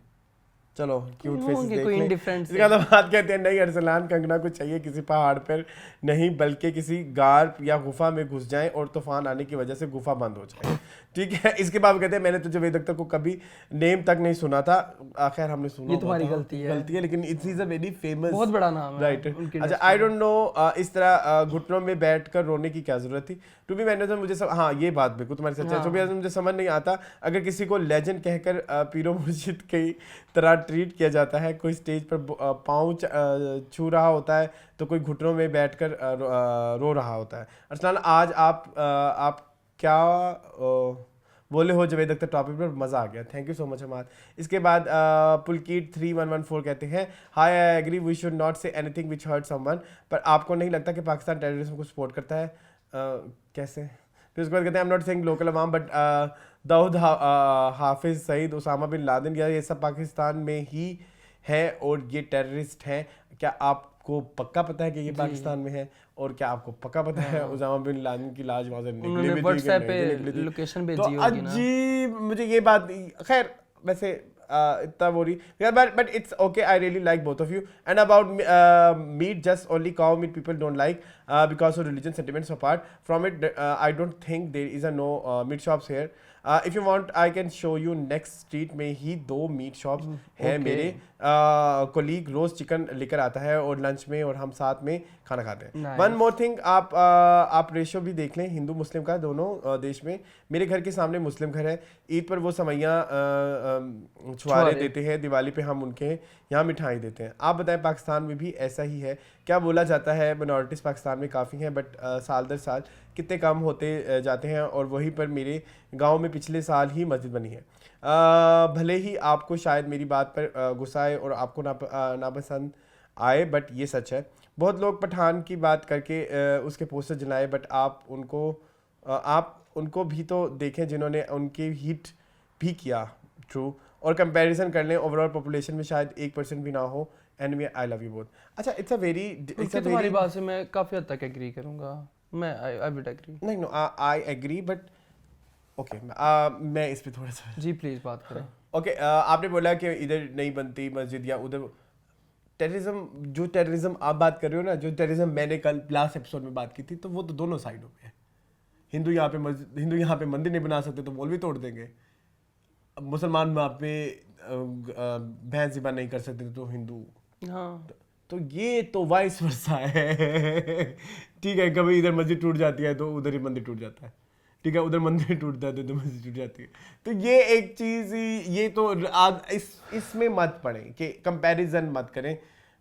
चलो क्यूट फेसेस देख लें। इसके बाद बात कहते हैं नहीं अरसलान कंगना को चाहिए किसी पहाड़ पर नहीं, बल्कि किसी गार या गुफा में घुस जाएं और तूफान आने की वजह से गुफा बंद हो जाए। ठीक है। इसके बाद कहते हैं मैंने तो जावेद अख्तर को कभी नेम तक नहीं सुना था। आखिर हमने सुना, ये तुम्हारी गलती है, लेकिन it is a very famous, बहुत बड़ा नाम है, राइट। अच्छा, आई डोंट नो इस तरह घुटनों में बैठकर रोने की क्या जरूरत थी। टू बी मैंने तो मुझे हाँ ये बात बिल्कुल तुम्हारी सच्चाई। टू बी मुझे समझ नहीं आता अगर किसी को लेजेंड कहकर पीरो मुर्शिद की तरह ट्रीट किया जाता है, कोई स्टेज पर पाँव छू रहा होता है तो कोई घुटनों में बैठकर रो रहा होता है। अरसलान आज आप क्या बोले हो जावेद अख्तर टॉपिक पर, मज़ा आ गया, thank you so much Hammad. इसके बाद पुलकीट 3114 कहते हैं hi I agree we should not say anything which hurt someone, पर आपको नहीं लगता कि पाकिस्तान टेररिज्म को सपोर्ट करता है? कैसे? फिर उसके बाद कहते हैं I am not saying local अवाम but Dawood Hafiz Saeed Osama bin Laden या ये सब पाकिस्तान में ही है और ये टेररिस्ट हैं। क्या आपको पक्का पता है कि ये पाकिस्तान में है? और क्या आपको पक्का पता है उसामा बिन लादेन की लाश वहां से निकली भी थी? व्हाट्सएप पे लोकेशन भेजी होगी ना। जी मुझे ये बात खैर वैसे इतना वो रही, but it's okay, I really like both of you. And about meat, just only cow meat people don't like because of religion sentiments apart from it. I don't think there is a no meat shops here. If you want I can show you next street में ही 2 मीट शॉप्स हैं मेरे कोलीग रोज चिकन लेकर आता है और लंच में और हम साथ में खाना खाते हैं। वन मोर थिंग, आप रेशो भी देख लें हिंदू मुस्लिम का दोनों देश में। मेरे घर के सामने मुस्लिम घर है, ईद पर वो समैया छुआरे देते हैं, दिवाली पे हम उनके यहाँ मिठाई देते हैं। आप बताएं पाकिस्तान में भी ऐसा ही है क्या? बोला जाता है मिनॉरिटीज़ पाकिस्तान में काफ़ी हैं बट साल दर साल कितने कम होते जाते हैं, और वहीं पर मेरे गांव में पिछले साल ही मस्जिद बनी है। भले ही आपको शायद मेरी बात पर गुस्सा आए और आपको नापसंद आए बट ये सच है। बहुत लोग पठान की बात करके उसके पोस्टर जलाए बट आप उनको भी तो देखें जिन्होंने उनके हिट भी किया। ट्रू, और कंपैरिजन कर लें ओवरऑल पॉपुलेशन में शायद 1% भी ना हो। And I love you both. अच्छा, इट्स अ वेरी तुम्हारी बात से मैं काफ़ी हद तक एग्री करूँगा। मैं आई वुड एग्री। नहीं no I agree but okay मैं इस पे थोड़ा सा जी प्लीज़ बात करें। ओके आपने बोला कि इधर नहीं बनती मस्जिद या उधर टेररिज्म। जो टेररिज्म आप बात कर रहे हो ना, जो टेररिज्म मैंने कल लास्ट एपिसोड में बात की थी, तो वो तो दोनों साइडों पे है। हिंदू यहाँ पे मंदिर नहीं बना सकते तो मौलवी तोड़ देंगे। मुसलमान वहाँ पे भैंस ज़िबा नहीं कर सकते तो हिंदू। हाँ, तो ये तो वाइस वर्सा है। ठीक है, कभी इधर मस्जिद टूट जाती है तो उधर ही मंदिर टूट जाता है। ठीक है, उधर मंदिर टूटता है तो मस्जिद टूट जाती है। तो ये एक चीज़ ये तो इसमें मत पड़ें कि कंपैरिजन मत करें।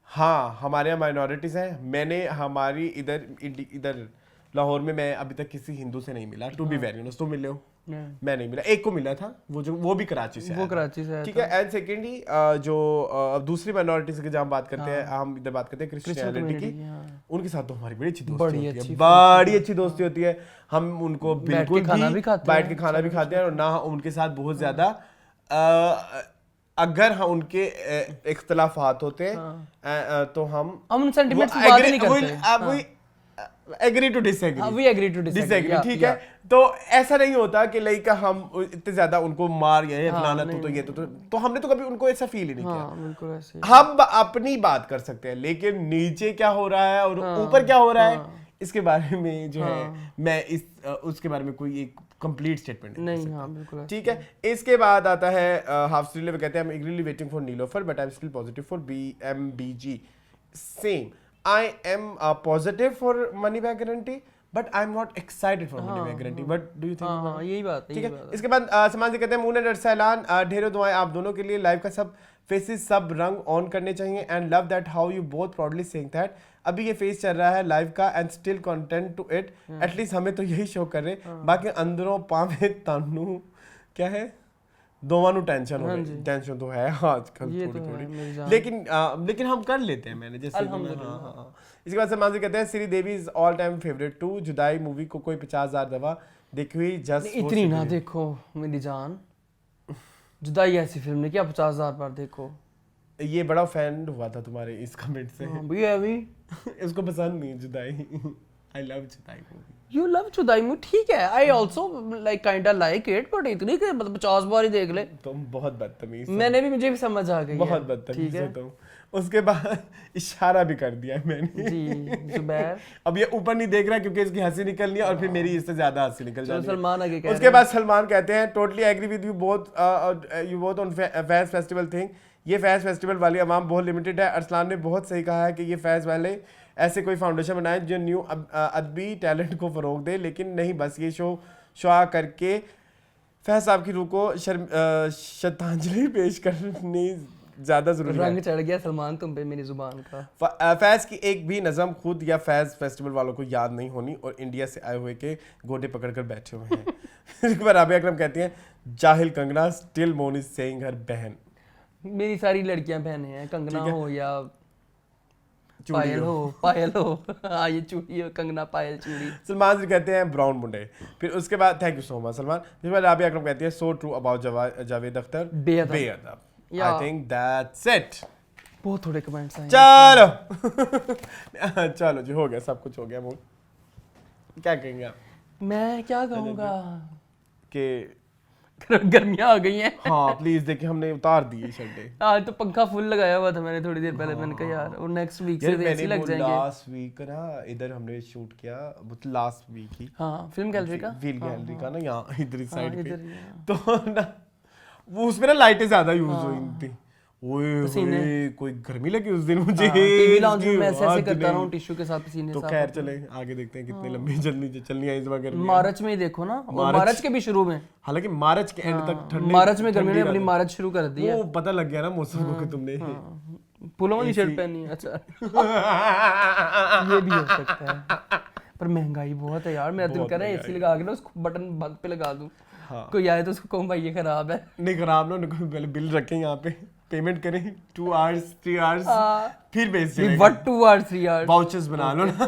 हाँ, हमारे यहाँ माइनॉरिटीज़ हैं। मैंने हमारी इधर लाहौर में मैं अभी तक किसी हिंदू से नहीं मिला। टू बी वेरी ऑनेस्ट, तुम मिले हो? मैं नहीं मिला। एक को मिला था, वो भी कराची से। वो कराची से। ठीक है। एंड सेकेंडली जो दूसरी माइनॉरिटीज की जहाँ बात करते हैं, हम इधर बात करते हैं क्रिश्चियनिटी की, उनके साथ तो हमारी बड़ी अच्छी दोस्ती होती है, बड़ी अच्छी दोस्ती होती है। हम उनको बिल्कुल भी बैठ के खाना भी खाते हैं और ना उनके साथ बहुत ज्यादा अगर हम उनके इख्तलाफात होते हैं तो हम उन सेंटिमेंट्स की बात नहीं करते। Agree to disagree, we agree to disagree, ठीक है। तो ऐसा नहीं होता कि लाइक हम इतने ज्यादा उनको मार गए फलाना तो ये तो हमने तो कभी उनको ऐसा फील ही नहीं किया। बिल्कुल ऐसे। हम अपनी बात कर सकते हैं, लेकिन नीचे क्या हो रहा है और ऊपर क्या हो रहा है इसके बारे में जो है मैं उसके बारे में कोई एक कंप्लीट स्टेटमेंट नहीं। हाँ बिल्कुल ठीक है। इसके बाद आता है हाफ स्ट्रीले में कहते हैं I am eagerly waiting for Neelofar but I am still positive for BMBG same I am positive for money back guarantee but I am not excited for money back guarantee but do you think हाँ यही बात है। ठीक है। इसके बाद सलमान जी कहते हैं मून एंड अरसलान ढेरों दुआएं आप दोनों के लिए लाइव का सब फेसेस सब रंग ऑन करने चाहिए and love that how you both proudly saying that अभी ये फेस चल रहा है लाइव का and still content to it at least हमें तो यही शो कर रहे बाकी अंदरों पावे तानू क्या है दोवां नु टेंशन हो गई टेंशन तो है आजकल थोड़ी लेकिन हम कर लेते हैं मैंने जैसे हाँ। इसके बाद सलमान जी कहते हैं Sridevi is all time favourite to Judaai movie को कोई 50,000 दफा देखी हुई जस्ट इतनी ना देखो मेरी जान, जुदाई ऐसी फिल्म ने क्या 50,000 बार देखो। ये बड़ा फैन हुआ था तुम्हारे इस कमेंट से। भैया अभी इसको पसंद नहीं जुदाई। आई लव जुदाई मूवी। यू लव जुदाई मूवी, ठीक है। I also like kind of like it but इतनी कि मतलब 50 बार ही देख ले। तुम बहुत बदतमीज। मैंने भी मुझे भी समझ आ गई बहुत बदतमीज हो तुम। उसके बाद इशारा भी कर दिया मैंने जी जुबैर। अब ये ऊपर नहीं देख रहा क्योंकि इसकी हंसी निकलनी है और फिर मेरी इससे ज्यादा हंसी निकल जाती है। सलमान आगे कह उसके बाद सलमान कहते हैं totally agree with you both on Faiz festival thing. ये फैज फेस्टिवल वाली अवाम बहुत लिमिटेड है। अरसलान ने बहुत सही कहा है कि ये फैज वाले ऐसे कोई फाउंडेशन बनाए जो न्यू अदबी टैलेंट को फरोग दे, लेकिन नहीं बस ये शो करके फैज साहब की रूह को श्रद्धांजलि पेश करनी ज्यादा जरूरी है। रंग चढ़ गया सलमान तुम पे मेरी जुबान का। फैज की एक भी नज़म खुद या फैज फेस्टिवल वालों को याद नहीं होनी और इंडिया से आए हुए के गोटे पकड़कर बैठे हुए हैं। इसके बाद राबिया अकरम कहती हैं जाहिल कंगना स्टिल मोन इज सेइंग हर बहन। मेरी सारी लड़कियां बहनें हैं, कंगना हो या पायल हो हाँ ये चूड़ी हो, कंगना पायल चूड़ी। सलमान जी कहते हैं ब्राउन मुंडे। फिर उसके बाद thank you so much Salman. फिर बाद राबिया अकरम कहती है so true about Javed Akhtar बेअदब। I think that's it. बहुत थोड़े कमेंट्स आए। चलो जी हो गया, सब कुछ हो गया। मूड क्या कहेंगे आप? मैं क्या कहूँगा कि गर्मियाँ आ गई हैं। हाँ प्लीज देखिए हमने उतार दी शर्टें। आज तो पंखा फुल लगाया हुआ था मैंने थोड़ी देर पहले। मैंने कहा यार और नेक्स्ट वीक से एसी लग जाएंगे। लास्ट वीक ना इधर हमने शूट किया लास्ट वीक ही। हाँ फिल्म गैलरी का का ना यहाँ इधर ही साइड पे तो ना वो उसमें ना लाइटें ज्यादा यूज हुई थी। ओए कोई गर्मी लगी उस दिन मुझे। टीवी लॉन्च में मैं ऐसे करता रहा हूँ टिश्यू के साथ पसीने तो खैर चले आगे देखते हैं कितनी लंबी चलनी है इस बार गर्मी। मार्च में ही देखो ना, और मार्च के भी शुरू में। हालांकि मार्च के एंड तक ठंडी, मार्च में गर्मी ने अपनी मार्च शुरू कर दी है। वो पता लग गया ना मौसम को कि तुमने फूलों वाली शर्ट पहनी है। अच्छा ये भी हो सकता है पर महंगाई बहुत है यार। मेरा दिल कर रहा है एसी लगा के ना उसको बटन बंद पे लगा दूं। कोई आए तो उसको कहूं भाई ये खराब है। नहीं खराब ना, पहले बिल रखें यहाँ पे, पेमेंट करें 2 hours 3 hours फिर बेच देंगे। व्हाट 2 hours 3 hours वाउचर्स बना लो ना।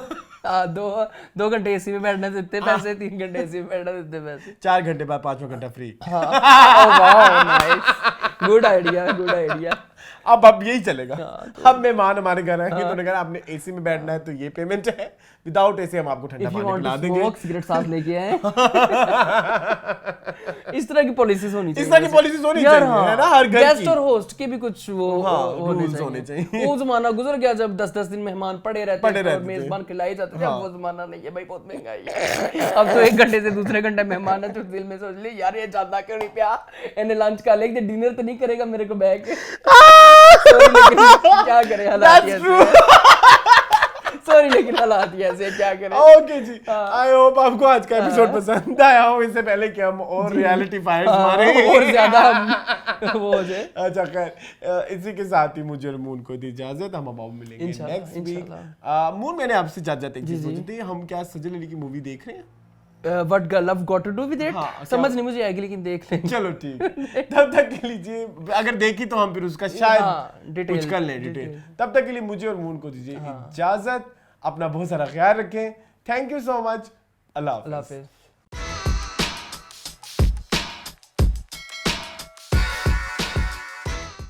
2 घंटे एसी में बैठने देते पैसे, 3 घंटे एसी में बैठने देते पैसे, 4 घंटे बाद 5वां घंटा free. Wow nice, good idea. अब यही चलेगा। अब मेहमान हमारे घर आएंगे तो उन्होंने कहा आपने एसी में बैठना है तो ये पेमेंट है, विदाउट एसी हम आपको ठंडा पानी पिला देंगे। सिगरेट साथ लेके आए। इस तरह की पॉलिसीज होनी चाहिए। है ना हर घर की। गेस्ट और होस्ट के भी कुछ वो रूल्स होने चाहिए। वो जमाना गुजर गया जब 10-10 दिन मेहमान पड़े रहते थे और मेजबान खिलाए जाते थे। अब वो जमाना नहीं है भाई, बहुत महंगाई है। अब तो 1 घंटे से दूसरे घंटे मेहमान है तो दिल में सोच ले यार ये ज्यादा क्यों नहीं पिया, इन्हें लंच का लेके डिनर तो नहीं करेगा मेरे को बैग। क्या करे हालात सॉरी लेकिन हालात ऐसे क्या करें। ओके जी, आई होप आपको आज का एपिसोड पसंद आया हो। इससे पहले कि हम और रियलिटी फाइट्स मारे और ज्यादा वो हो जाए। अच्छा खैर इसी के साथ ही मुझे और मून को दी इजाजत। हम अब मिलेंगे नेक्स्ट वीक। मून मैंने आपसे इजाजत एक चीज पूछी थी, हम क्या सजल अली की मूवी देख रहे हैं? What love got to do with it? समझ नहीं मुझे आएगी लेकिन देख लेंगे। चलो ठीक। तब तक के लीजिए, अगर देखी तो हम फिर उसका शायद कुछ कर लें डिटेल। तब तक के लिए मुझे और मून को दीजिए इजाजत। अपना बहुत सारा ख्याल रखें। Thank you so much. Allah Hafiz.